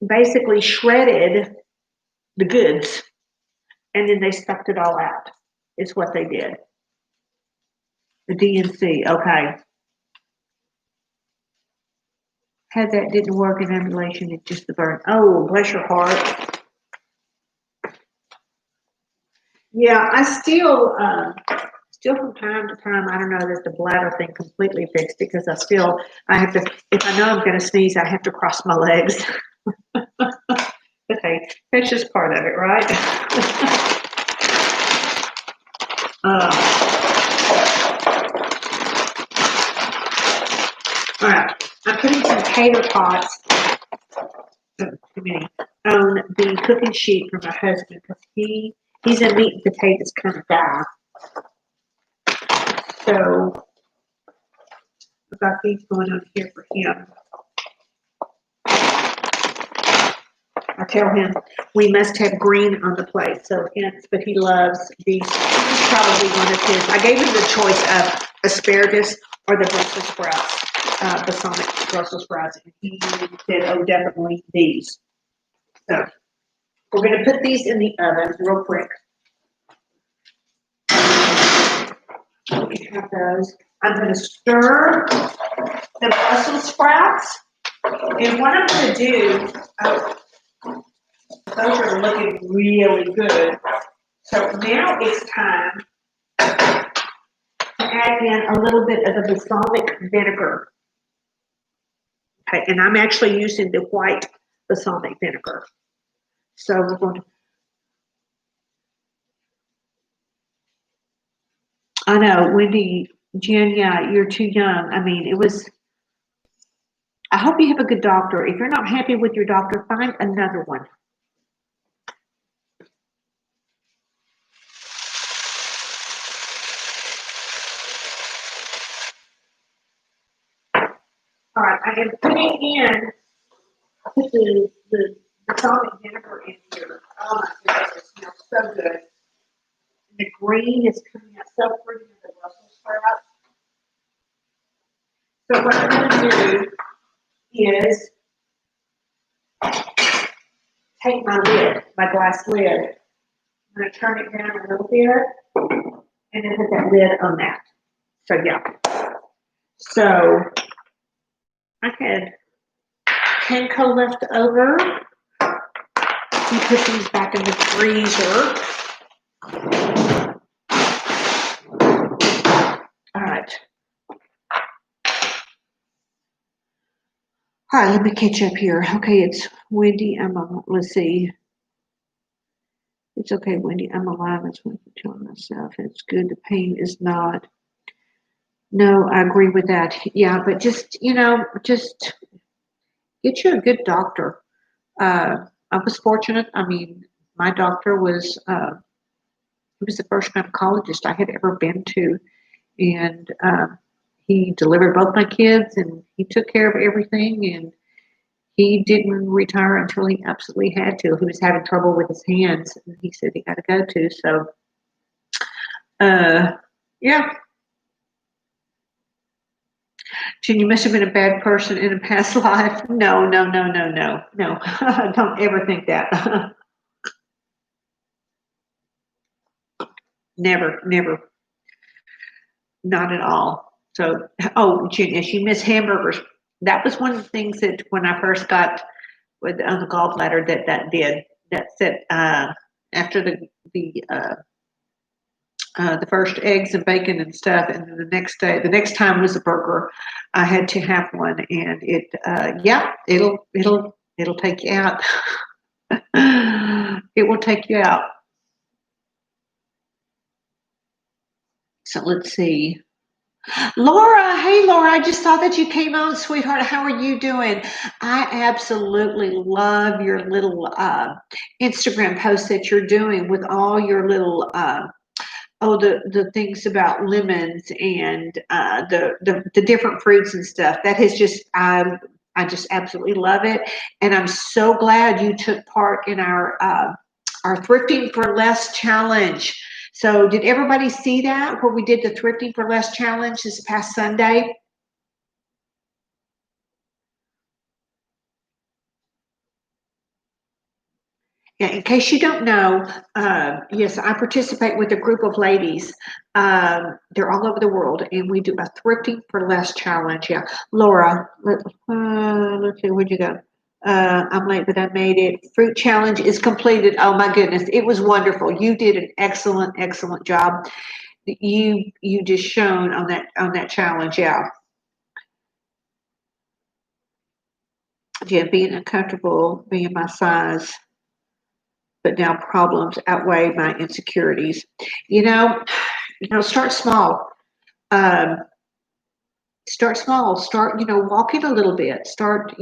Speaker 3: basically shredded the goods, and then they sucked it all out, is what they did. The DNC, okay. Had that didn't work in ambulation, it's just the burn. Oh, bless your heart. Yeah, I still from time to time, I don't know that the bladder thing completely fixed, because I have to, if I know I'm going to sneeze, I have to cross my legs. Okay, that's just part of it, right? All right, I'm putting some tater tots, too many, on the cooking sheet for my husband, because he's a meat and potatoes kind of guy. So I've got these going on here for him. I tell him we must have green on the plate, so hence, but he loves these. This is probably one of his. I gave him the choice of asparagus or the Brussels sprouts, balsamic Brussels sprouts, and he said, "Oh, definitely these." So we're going to put these in the oven real quick. Let me have those. I'm going to stir the Brussels sprouts, and what I'm going to do. Those are looking really good. So now it's time to add in a little bit of the balsamic vinegar. Okay, and I'm actually using the white balsamic vinegar. So we're going to. I know, Wendy, Jen, yeah, you're too young. I mean, it was. I hope you have a good doctor. If you're not happy with your doctor, find another one. All right, I am putting in the balsamic vinegar in here. Oh my goodness, it smells so good. And the green is coming out so pretty in the Brussels sprouts. So what I'm going to do is take my lid, my glass lid. I'm going to turn it down a little bit and then put that lid on that. So yeah. So I had Kenco left over. We put these back in the freezer. All right. All right, let me catch up here. Okay, it's Wendy. Let's see. It's okay, Wendy. I'm alive. That's what I'm telling myself. It's good. The pain is not. No, I agree with that. Yeah, but just, just get you a good doctor. I was fortunate. I mean, my doctor was, he was the first gynecologist I had ever been to. And he delivered both my kids and he took care of everything. And he didn't retire until he absolutely had to. He was having trouble with his hands and he said he had to go to. So, yeah. Jen, you must have been a bad person in a past life. No. Don't ever think that. Never. Not at all. So, oh, Jen, yes, you miss hamburgers. That was one of the things that when I first got on the gallbladder that did. That said, after the first eggs and bacon and stuff, and then the next time was a burger. I had to have one, and it'll take you out. It will take you out. So let's see. Laura, hey Laura, I just saw that you came on, sweetheart. How are you doing? I absolutely love your little Instagram posts that you're doing with all your little the things about lemons and the different fruits and stuff. That has just I just absolutely love it, and I'm so glad you took part in our thrifting for less challenge. So did everybody see that where we did the thrifting for less challenge this past Sunday? Yeah, in case you don't know, yes, I participate with a group of ladies. They're all over the world, and we do a thrifting for less challenge. Yeah, Laura, let's see, where'd you go? I'm late, but I made it. Fruit challenge is completed. Oh my goodness, it was wonderful. You did an excellent job. You just shown on that challenge. Yeah, being uncomfortable, being my size. But now problems outweigh my insecurities. You know, start small. Um, start small. Start, walking a little bit. Start,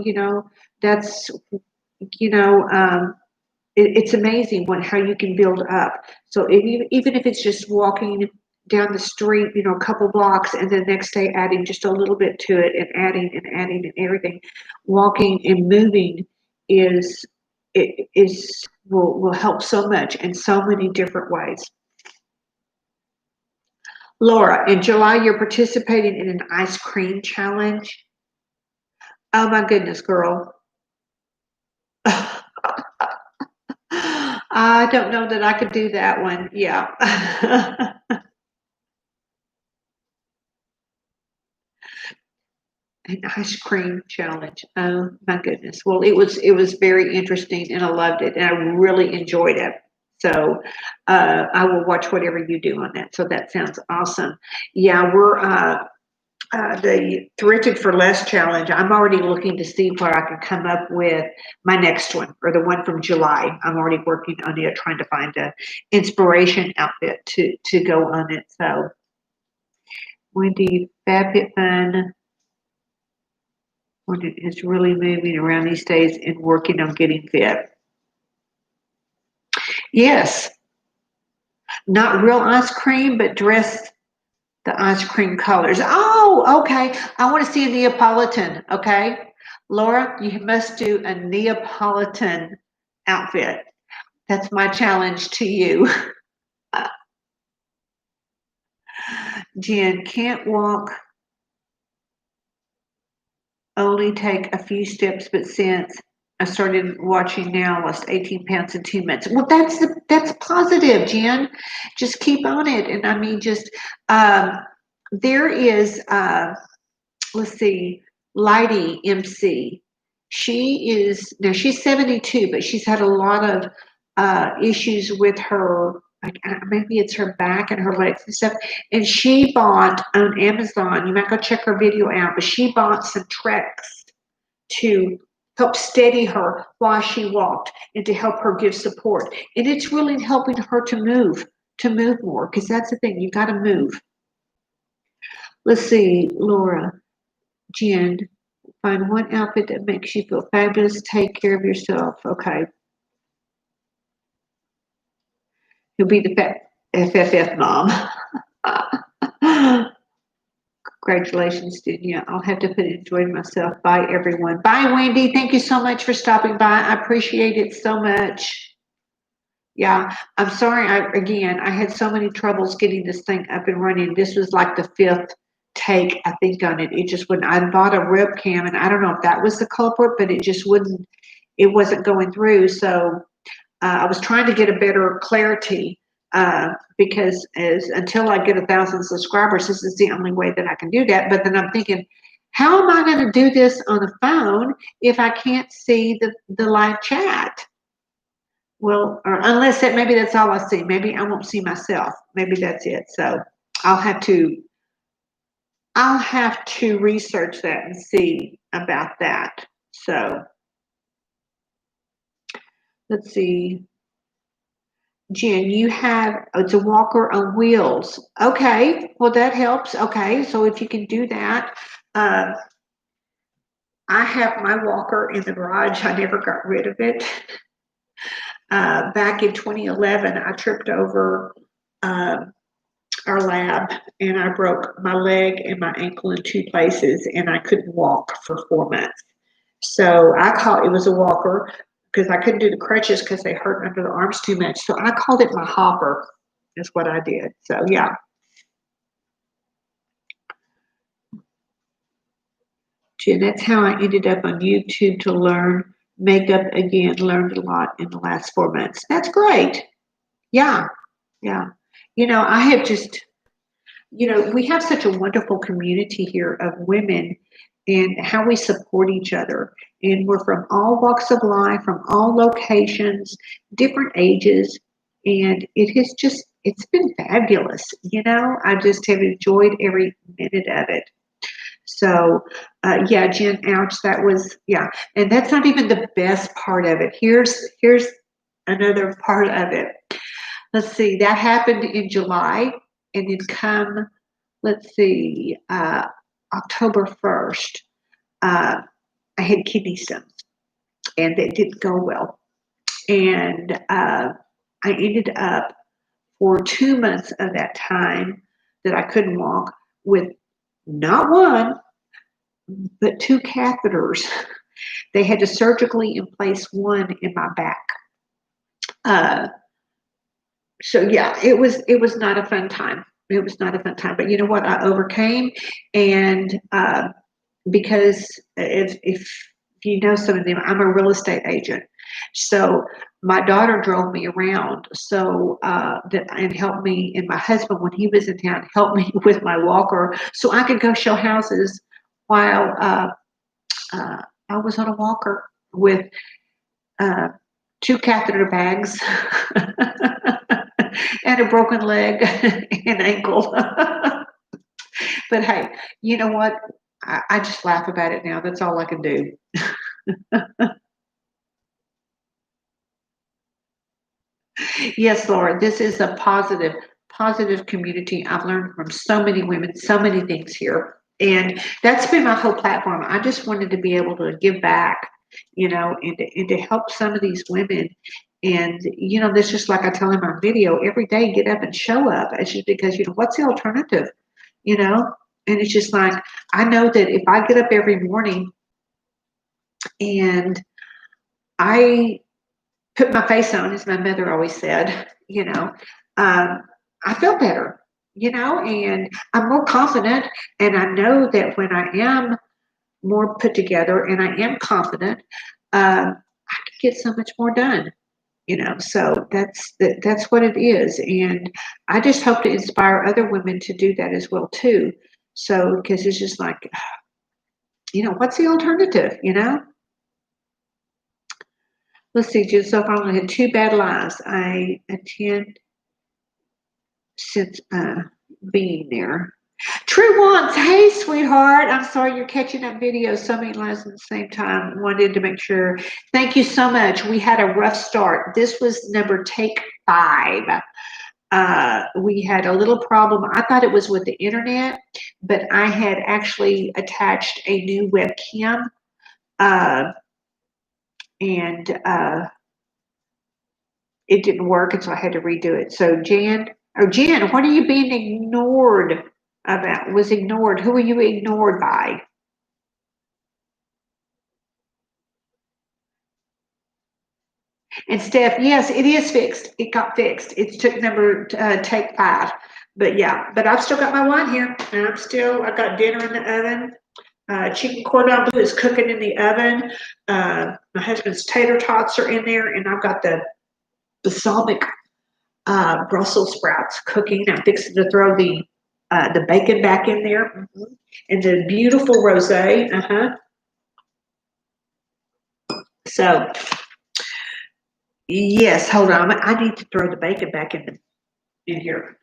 Speaker 3: that's, you know, um, it's amazing how you can build up. So even if it's just walking down the street, a couple blocks, and then the next day adding just a little bit to it, and adding and everything, walking and moving is it is will help so much in so many different ways. Laura, in July, you're participating in an ice cream challenge. Oh my goodness, girl. I don't know that I could do that one. Yeah. An ice cream challenge. Oh my goodness. Well, it was very interesting and I loved it and I really enjoyed it. So I will watch whatever you do on that. So that sounds awesome. Yeah, we're the Thrifted for Less challenge. I'm already looking to see where I can come up with my next one or the one from July. I'm already working on it, trying to find a inspiration outfit to go on it. So Wendy, FabFitFun is really moving around these days and working on getting fit. Yes, not real ice cream, but dress the ice cream colors. Oh, okay. I want to see a Neapolitan. Okay. Laura, you must do a Neapolitan outfit. That's my challenge to you. Jen, can't walk, only take a few steps, but since I started watching now, I lost 18 pounds in 2 months. Well, that's positive, Jen. Just keep on it. And I mean, just there is let's see, Lighty MC. She's 72, but she's had a lot of issues with her, like maybe it's her back and her legs and stuff. And she bought on Amazon, you might go check her video out, but she bought some Trex to help steady her while she walked and to help her give support. And it's really helping her to move more, because that's the thing, you got to move. Let's see, Laura. Jen, find one outfit that makes you feel fabulous. Take care of yourself. Okay. You'll be the FFF mom. Congratulations, Dunya. I'll have to put enjoying myself. Bye, everyone. Bye, Wendy. Thank you so much for stopping by. I appreciate it so much. Yeah, I'm sorry. I had so many troubles getting this thing up and running. This was like the fifth take, I think, on it. It just wouldn't. I bought a webcam, and I don't know if that was the culprit, but it just wouldn't. It wasn't going through. So I was trying to get a better clarity because until I get 1,000 subscribers, this is the only way that I can do that. But then I'm thinking, how am I going to do this on a phone if I can't see the live chat? Well, or unless maybe that's all I see. Maybe I won't see myself. Maybe that's it. So I'll have to research that and see about that. So let's see. Jen, it's a walker on wheels. Okay, well that helps. Okay, so if you can do that. I have my walker in the garage. I never got rid of it. Back in 2011, I tripped over our lab and I broke my leg and my ankle in 2 places and I couldn't walk for 4 months. So it was a walker because I couldn't do the crutches because they hurt under the arms too much. So I called it my hopper, is what I did. So yeah. Jen, that's how I ended up on YouTube to learn makeup again. Learned a lot in the last 4 months. That's great. Yeah. I have just, we have such a wonderful community here of women and how we support each other. And we're from all walks of life, from all locations, different ages. And it's been fabulous. I just have enjoyed every minute of it. So, yeah, Jen, ouch, that was, yeah. And that's not even the best part of it. Here's another part of it. Let's see, that happened in July, and then let's see, October 1st, I had kidney stones, and they didn't go well. And I ended up for 2 months of that time that I couldn't walk with not one, but 2 catheters. They had to surgically place one in my back. So yeah, it was not a fun time. It was not a fun time, but you know what? I overcame, and because if you know some of them, I'm a real estate agent, so my daughter drove me around, so and helped me, and my husband, when he was in town, helped me with my walker, so I could go show houses while I was on a walker with
Speaker 1: 2 catheter bags, and a broken leg and ankle. But hey, you know what? I just laugh about it now. That's all I can do. Yes, Laura, this is a positive community. I've learned from so many women, so many things here. And that's been my whole platform. I just wanted to be able to give back, and to help some of these women. And, that's just like I tell in my video every day, get up and show up. It's just because, what's the alternative? You know? And it's just like, I know that if I get up every morning and I put my face on, as my mother always said, I feel better, and I'm more confident. And I know that when I am more put together and I am confident, I can get so much more done. So that's what it is. And I just hope to inspire other women to do that as well too. So because it's just like, what's the alternative? Let's see, just so far I only had 2 bad lies I attend since being there. True wants, hey sweetheart, I'm sorry you're catching up videos, so many lies at the same time. Wanted to make sure. Thank you so much. We had a rough start. This was take 5. We had a little problem. I thought it was with the internet, but I had actually attached a new webcam. And it didn't work, and so I had to redo it. So Jen, what are you being ignored about? Was ignored. Who are you ignored by? And Steph, yes, it is fixed. It got fixed. It took take 5. But yeah, but I've still got my wine here, and I got dinner in the oven. Chicken cordon bleu is cooking in the oven. My husband's tater tots are in there, and I've got the balsamic Brussels sprouts cooking. I'm fixing to throw the bacon back in there, and the beautiful rosé. So yes, hold on. I need to throw the bacon back in here.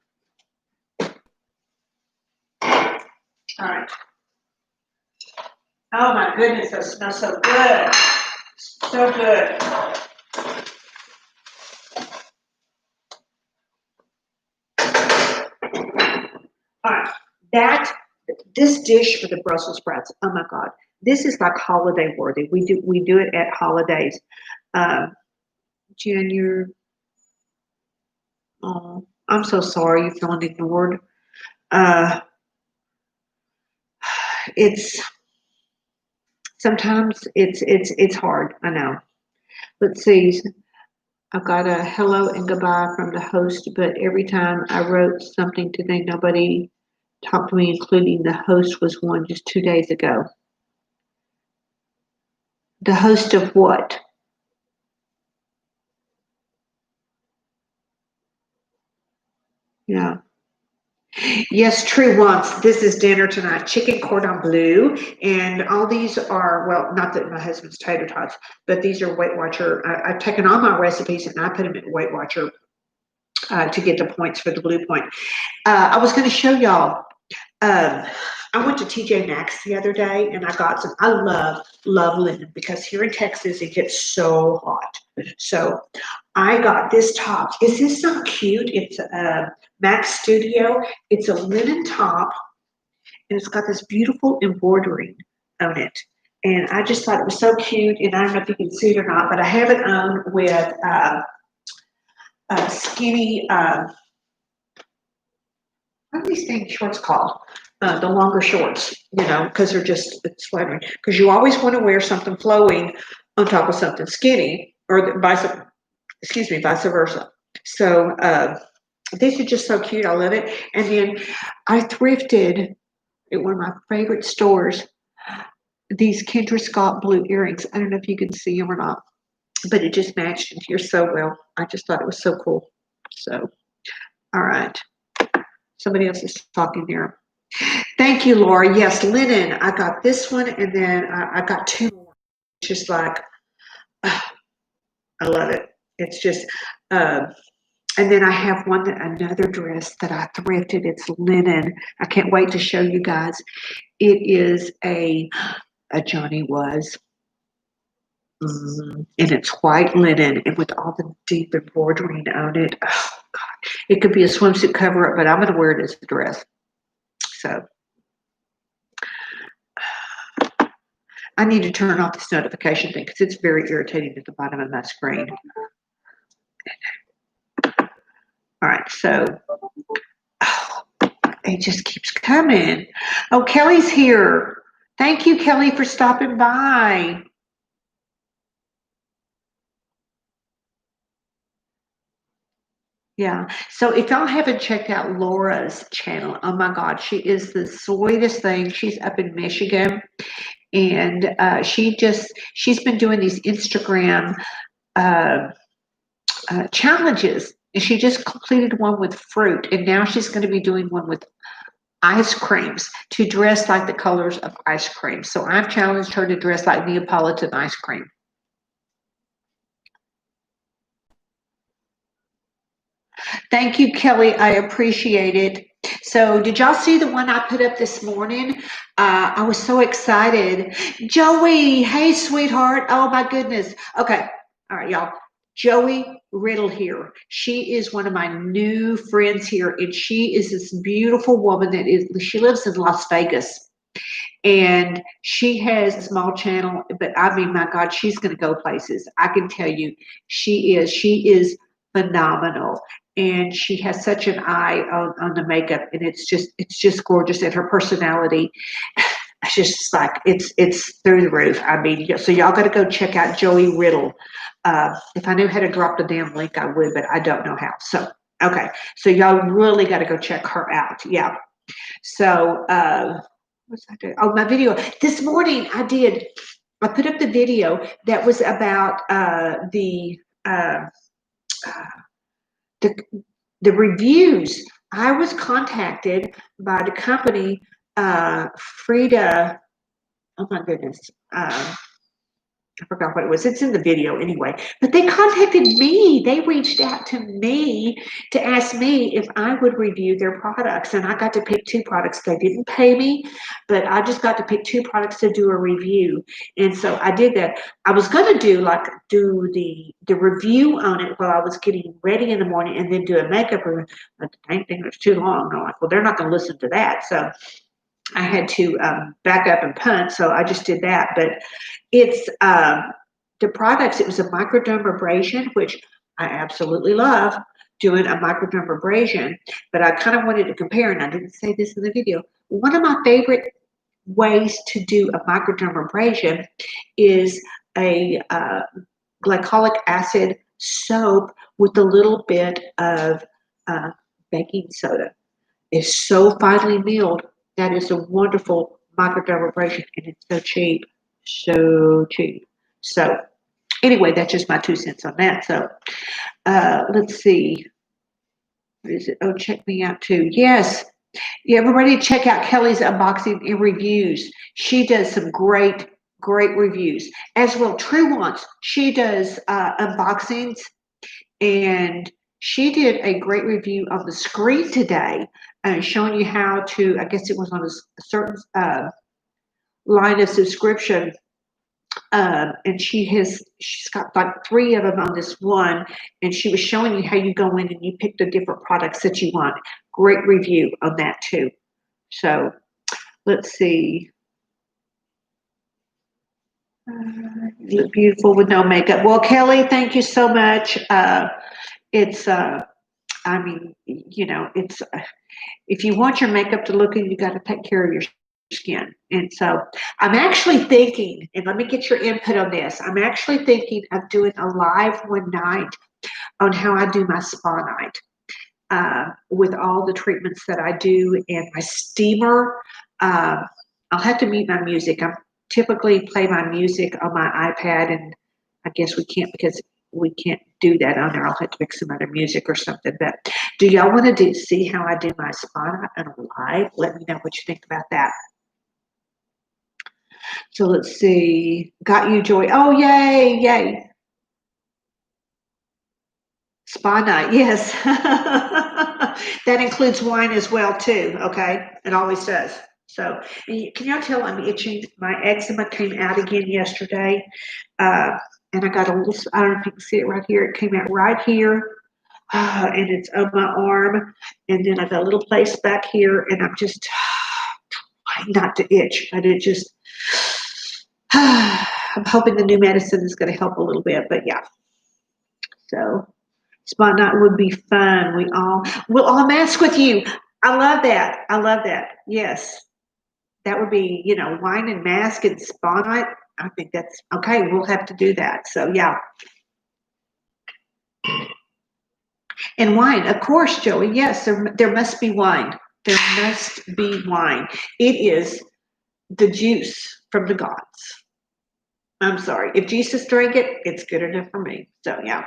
Speaker 1: All right. Oh my goodness, that smells so good. So good. All right. This dish for the Brussels sprouts, oh my God, this is like holiday worthy. We do it at holidays. Jen, I'm so sorry you're feeling ignored. It's sometimes it's hard. I know. Let's see. I've got a hello and goodbye from the host, but every time I wrote something today, nobody talked to me, including the host was one just 2 days ago. The host of what? Yeah. Yes, true once. This is dinner tonight. Chicken cordon bleu. And all these are, well, not that my husband's tater tots, but these are Weight Watcher. I've taken all my recipes and I put them in Weight Watcher to get the points for the blue point. I was going to show y'all. I went to TJ Maxx the other day and I got some. I love linen because here in Texas it gets so hot. So I got this top. Is this not cute? It's a Max Studio. It's a linen top and it's got this beautiful embroidery on it. And I just thought it was so cute. And I don't know if you can see it or not, but I have it on with skinny. What are these things shorts called? The longer shorts, because they're just, it's flattering. Because you always want to wear something flowing on top of something skinny, or vice versa. So these are just so cute. I love it. And then I thrifted at one of my favorite stores these Kendra Scott blue earrings. I don't know if you can see them or not, but it just matched in here so well. I just thought it was so cool. So, all right. Somebody else is talking there. Thank you, Laura. Yes, linen. I got this one, and then I got 2 more. Just like, I love it.
Speaker 3: It's just, and then I have another dress that I thrifted. It's linen. I can't wait to show you guys. It is a Johnny Was. And it's white linen and with all the deep embroidery on it. Oh God, it could be a swimsuit cover up, but I'm going to wear it as a dress. So I need to turn off this notification thing because it's very irritating at the bottom of my screen. All right, so it just keeps coming. Oh, Kelly's here. Thank you, Kelly, for stopping by. Yeah. So if y'all haven't checked out Laura's channel, oh my God, she is the sweetest thing. She's up in Michigan, and she's been doing these Instagram challenges, and she just completed one with fruit, and now she's going to be doing one with ice creams to dress like the colors of ice cream. So I've challenged her to dress like Neapolitan ice cream. Thank you, Kelly. I appreciate it. So did y'all see the one I put up this morning? I was so excited. Joey, hey, sweetheart. Oh, my goodness. Okay. All right, y'all. Joey Riddle here. She is one of my new friends here, and she is this beautiful woman she lives in Las Vegas. And she has a small channel, but I mean, my God, she's going to go places. I can tell you, she is phenomenal, and she has such an eye on the makeup, and it's just gorgeous. And her personality, it's just like it's through the roof. I mean, so y'all got to go check out Joey Riddle. If I knew how to drop the damn link, I would, but I don't know how. So okay, so y'all really got to go check her out. Yeah. So. What's I doing? Oh, my video. This morning I put up the video that was about uh, the the reviews. I was contacted by the company Frida. Oh my goodness. I forgot what it was. It's in the video anyway. But they contacted me. They reached out to me to ask me if I would review their products. And I got to pick 2 products. They didn't pay me, but I just got to pick 2 products to do a review. And so I did that. I was going to do the review on it while I was getting ready in the morning and then do a makeup review. But the dang thing was too long. I'm like, well, they're not going to listen to that. So I had to back up and punt, so I just did that. But it's the products. It was a microdermabrasion, which I absolutely love doing a microdermabrasion. But I kind of wanted to compare, and I didn't say this in the video. One of my favorite ways to do a microdermabrasion is a glycolic acid soap with a little bit of baking soda. It's so finely milled. That is a wonderful microdermabrasion, and it's so cheap, so cheap. So anyway, that's just my 2 cents on that. So let's see. What is it? Oh, check me out too. Yes. Yeah, everybody check out Kelly's unboxing and reviews. She does some great reviews. As well, True Wants. She does unboxings, and she did a great review of the screen today, showing you how to, I guess it was on a certain line of subscription. And she's got like 3 of them on this one, and she was showing you how you go in and you pick the different products that you want. Great review on that too. So let's see. You look beautiful with no makeup. Well, Kelly, thank you so much. It's I mean, it's if you want your makeup to look good, you got to take care of your skin. And so I'm actually thinking, and let me get your input on this. I'm actually thinking of doing a live one night on how I do my spa night with all the treatments that I do and my steamer. I'll have to mute my music. I typically play my music on my iPad, and I guess we can't because we can't do that on there. I'll have to pick some other music or something. But do y'all want to see how I do my spa night on live? Let me know what you think about that. So let's see. Got you, Joy. Oh, yay, yay. Spa night, yes. That includes wine as well too, okay? It always does. So, can y'all tell I'm itching? My eczema came out again yesterday. And I got a little, I don't know if you can see it right here. It came out right here. And it's on my arm. And then I got a little place back here and I'm just trying not to itch. But it just, I'm hoping the new medicine is going to help a little bit, but yeah. So, spa night would be fun. We'll all mask with you. I love that. I love that. Yes. That would be, wine and mask and spa night. I think that's okay. We'll have to do that. So yeah. And wine, of course, Joey. Yes, there must be wine. There must be wine. It is the juice from the gods. I'm sorry. If Jesus drank it, it's good enough for me. So yeah.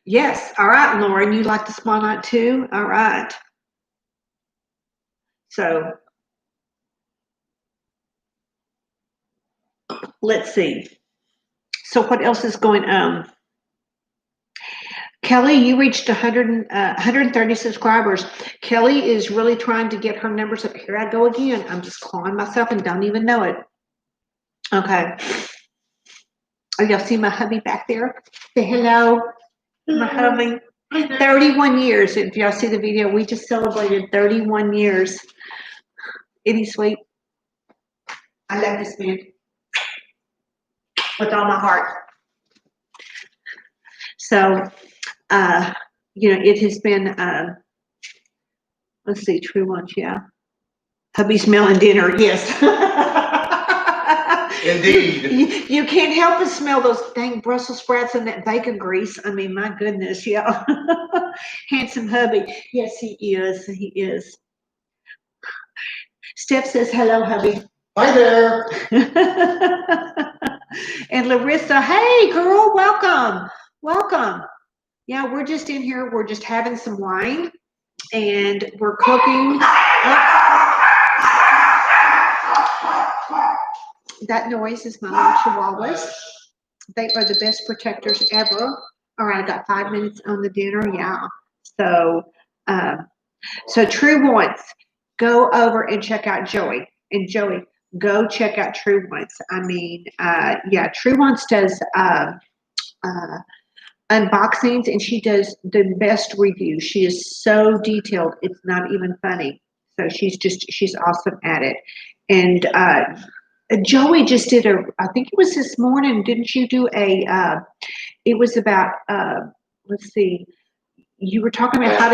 Speaker 3: Yes. All right, Lauren, you like the spa night too? All right. So let's see. So what else is going on? Kelly, you reached 130 subscribers. Kelly is really trying to get her numbers up. Here I go again. I'm just clawing myself and don't even know it. Okay. Oh, y'all see my hubby back there? Say hello. My hubby. 31 years. If y'all see the video, we just celebrated 31 years. Isn't he sweet? I love this man with all my heart. So, it has been, let's see, true lunch, yeah. Hubby smelling dinner, yes.
Speaker 2: Indeed.
Speaker 3: You can't help but smell those dang Brussels sprouts and that bacon grease. I mean, my goodness, yeah. Handsome hubby. Yes, he is. He is. Steph says, hello, hubby.
Speaker 2: Hi there.
Speaker 3: And Larissa, hey, girl, welcome. Welcome. Yeah, we're just in here. We're just having some wine and we're cooking. That noise is my little chihuahuas. They are the best protectors ever. All right, I got 5 minutes on the dinner. Yeah. So True Wants, go over and check out Joey. And Joey, go check out True Wants. I mean, True Wants does unboxings and she does the best reviews. She is so detailed, it's not even funny. So she's awesome at it. And Joey just did I think it was this morning, didn't you do it was about, let's see, you were talking about how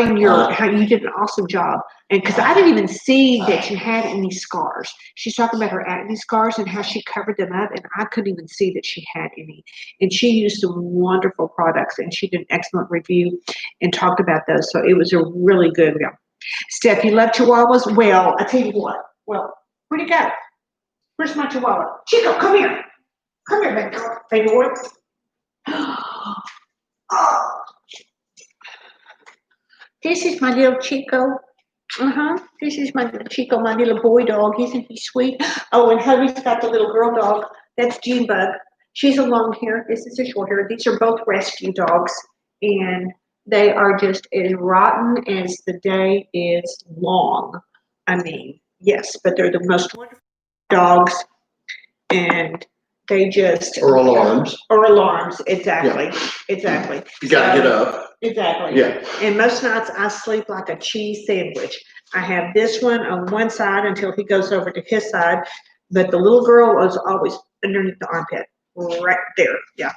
Speaker 3: you did an awesome job. And because I didn't even see that you had any scars. She's talking about her acne scars and how she covered them up. And I couldn't even see that she had any. And she used some wonderful products and she did an excellent review and talked about those. So it was a really good video. Steph, you love chihuahuas? Well, I tell you what. Well, where'd he go? Where's my chihuahua? Chico, come here. Come here, baby girl. Baby boy. Oh. This is my little Chico. This is my little Chico, my little boy dog. Isn't he sweet? Oh, and hubby's got the little girl dog. That's Junebug. She's a long hair. This is a short hair. These are both rescue dogs. And they are just as rotten as the day is long. I mean, yes, but they're the most wonderful dogs. And they just
Speaker 2: Or alarms.
Speaker 3: Exactly.
Speaker 2: Yeah.
Speaker 3: Exactly.
Speaker 2: You gotta get up.
Speaker 3: Exactly.
Speaker 2: Yeah.
Speaker 3: And most nights I sleep like a cheese sandwich. I have this one on one side until he goes over to his side, but the little girl was always underneath the armpit, right there. Yeah.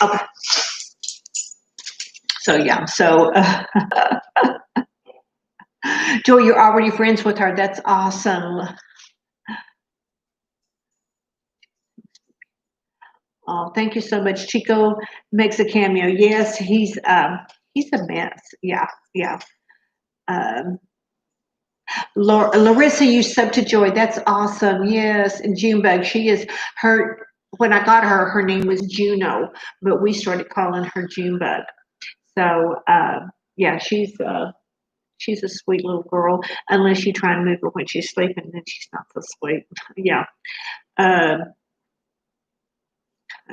Speaker 3: Okay. So yeah. So Joy, you're already friends with her. That's awesome. Oh, thank you so much. Chico makes a cameo. Yes, he's a mess. Yeah. Larissa, you sub to Joy. That's awesome. Yes, and Junebug. She is her. When I got her, her name was Juno, but we started calling her Junebug. So she's a sweet little girl. Unless you try and move her when she's sleeping, then she's not so sweet. Yeah.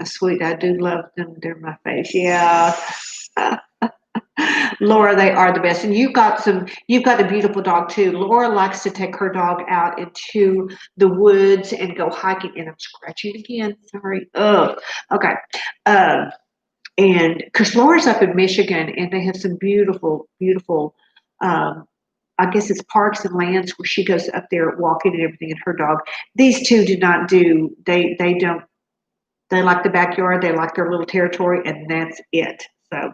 Speaker 3: Sweet, I do love them. They're my face. Yeah. Laura, they are the best. And you've got a beautiful dog too. Laura likes to take her dog out into the woods and go hiking. And I'm scratching again. Sorry. Ugh. Okay. And because Laura's up in Michigan and they have some beautiful, beautiful, I guess it's parks and lands where she goes up there walking and everything, and her dog. These two do not do, they don't, they like the backyard, they like their little territory, and that's it. So,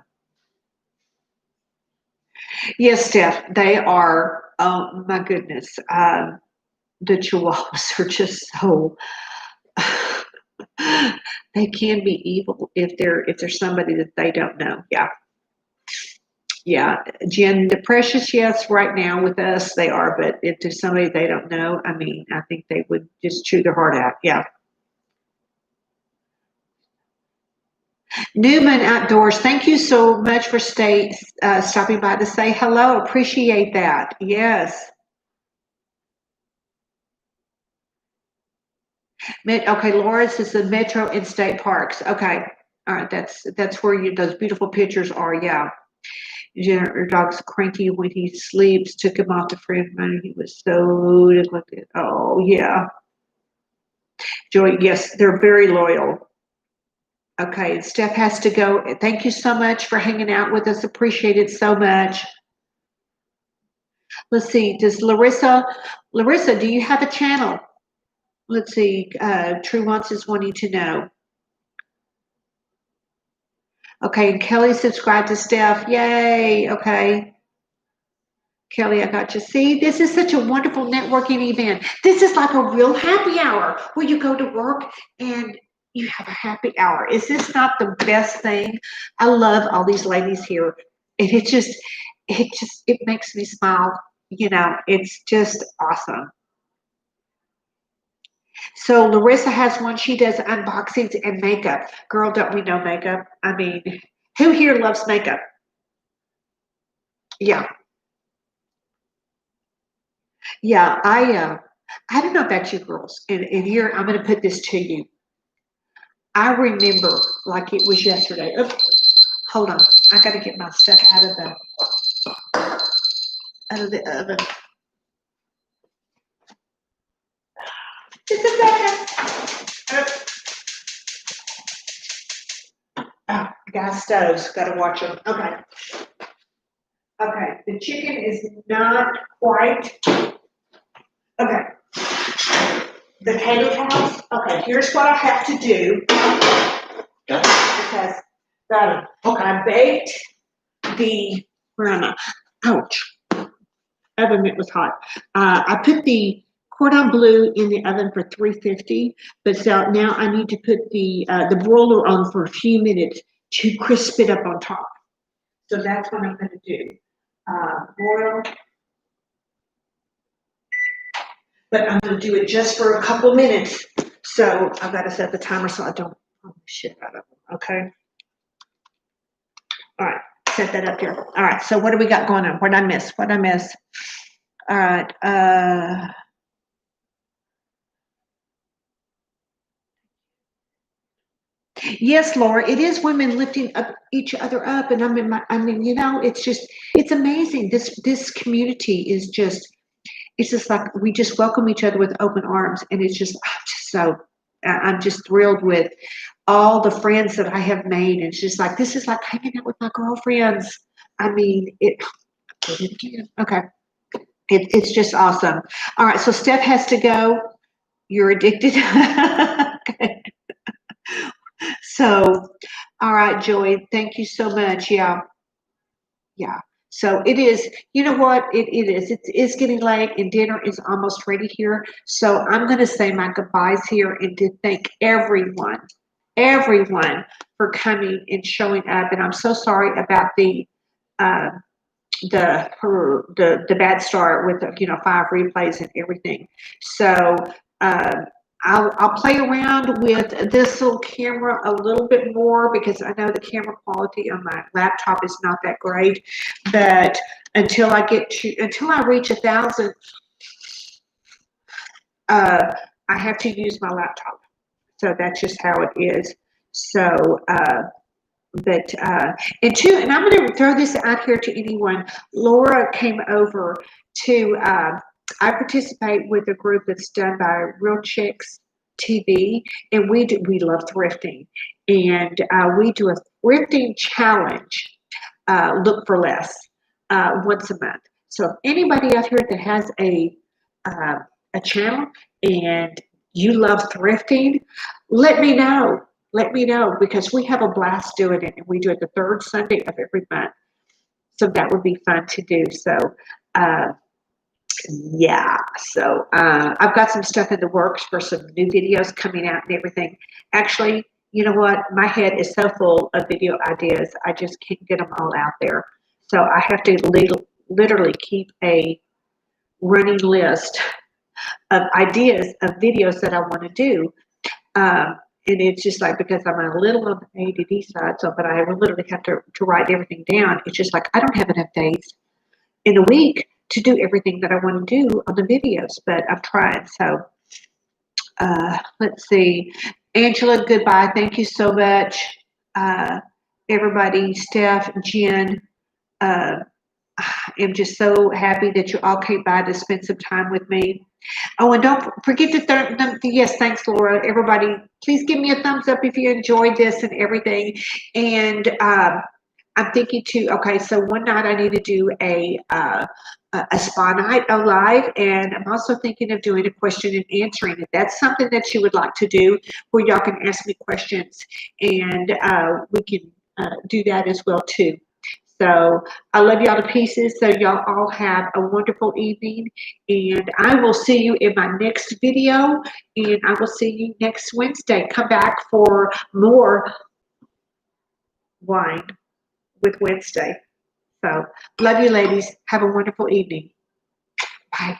Speaker 3: yes, Steph, they are, oh my goodness. The Chihuahuas are just so, they can be evil if there's somebody that they don't know. Yeah. Yeah, Jen, the precious, yes, right now with us they are, but if there's somebody they don't know, I mean, I think they would just chew their heart out. Yeah. Newman Outdoors, thank you so much for stopping by to say hello. Appreciate that. Yes. Okay, Laura's is the Metro and State Parks. Okay. All right, that's where those beautiful pictures are. Yeah. Your dog's cranky when he sleeps. Took him off the friend money. He was so neglected. Oh yeah. Joy, yes, they're very loyal. Okay, and Steph has to go. Thank you so much for hanging out with us. Appreciate it so much. Let's see, does Larissa, do you have a channel? Let's see, True Wants is wanting to know. Okay, and Kelly subscribed to Steph. Yay, okay. Kelly, I got you. See, this is such a wonderful networking event. This is like a real happy hour where you go to work and you have a happy hour. Is this not the best thing? I love all these ladies here. And it makes me smile. You know, it's just awesome. So Larissa has one. She does unboxings and makeup. Girl, don't we know makeup? I mean, who here loves makeup? Yeah. Yeah, I don't know about you girls, and here I'm going to put this to you. I remember like it was yesterday. Oops, hold on, I got to get my stuff out of the oven. Just a second. Oh, gas stoves, got to watch them. Okay. Okay, the chicken is not quite. Okay. The tater tots. Okay, here's what I have to do.
Speaker 2: Okay.
Speaker 3: Because I baked where am I? Ouch. Oven mitt was hot. I put the cordon bleu in the oven for 350, but so now I need to put the broiler on for a few minutes to crisp it up on top. So that's what I'm going to do. Broil. But I'm going to do it just for a couple minutes. So I've got to set the timer so I don't pull the shit out of them. Okay. All right. Set that up here. All right. So what do we got going on? What did I miss? All right. Yes, Laura, it is women lifting up each other up. And you know, it's amazing. This community is it's just like we just welcome each other with open arms, and I'm just thrilled with all the friends that I have made. It's just like this is like hanging out with my girlfriends. I mean, okay. It's just awesome. All right, so Steph has to go. You're addicted. Okay. So, all right, Joey, thank you so much. Yeah. Yeah. So it is, you know what? It is. It's getting late and dinner is almost ready here. So I'm going to say my goodbyes here and to thank everyone for coming and showing up. And I'm so sorry about the bad start with 5 replays and everything. So I'll play around with this little camera a little bit more because I know the camera quality on my laptop is not that great. But until I reach 1,000, I have to use my laptop. So that's just how it is. So, and I'm going to throw this out here to anyone. Laura came over to, I participate with a group that's done by Real Chicks TV, and we love thrifting, and we do a thrifting challenge, look for less, once a month. So if anybody out here that has a channel and you love thrifting, let me know. Let me know, because we have a blast doing it, and we do it the third Sunday of every month. So that would be fun to do. So, yeah. So I've got some stuff in the works for some new videos coming out and everything. Actually, you know what? My head is so full of video ideas. I just can't get them all out there. So I have to literally keep a running list of ideas of videos that I want to do. And it's just like, because I'm a little on the ADD side, so, but I literally have to write everything down. It's just like, I don't have enough days in a week to do everything that I want to do on the videos, but I'm trying. So, let's see. Angela, goodbye. Thank you so much. Everybody, Steph, Jen, I'm just so happy that you all came by to spend some time with me. Oh, and don't forget to yes, thanks, Laura. Everybody, please give me a thumbs up if you enjoyed this and everything. And I'm thinking to, okay, so one night I need to do a spa night live, and I'm also thinking of doing a question and answering. If that's something that you would like to do, where y'all can ask me questions, and we can do that as well too. So I love y'all to pieces. So y'all all have a wonderful evening, and I will see you in my next video, and I will see you next Wednesday. Come back for more wine with Wednesday. So love you, ladies. Have a wonderful evening. Bye.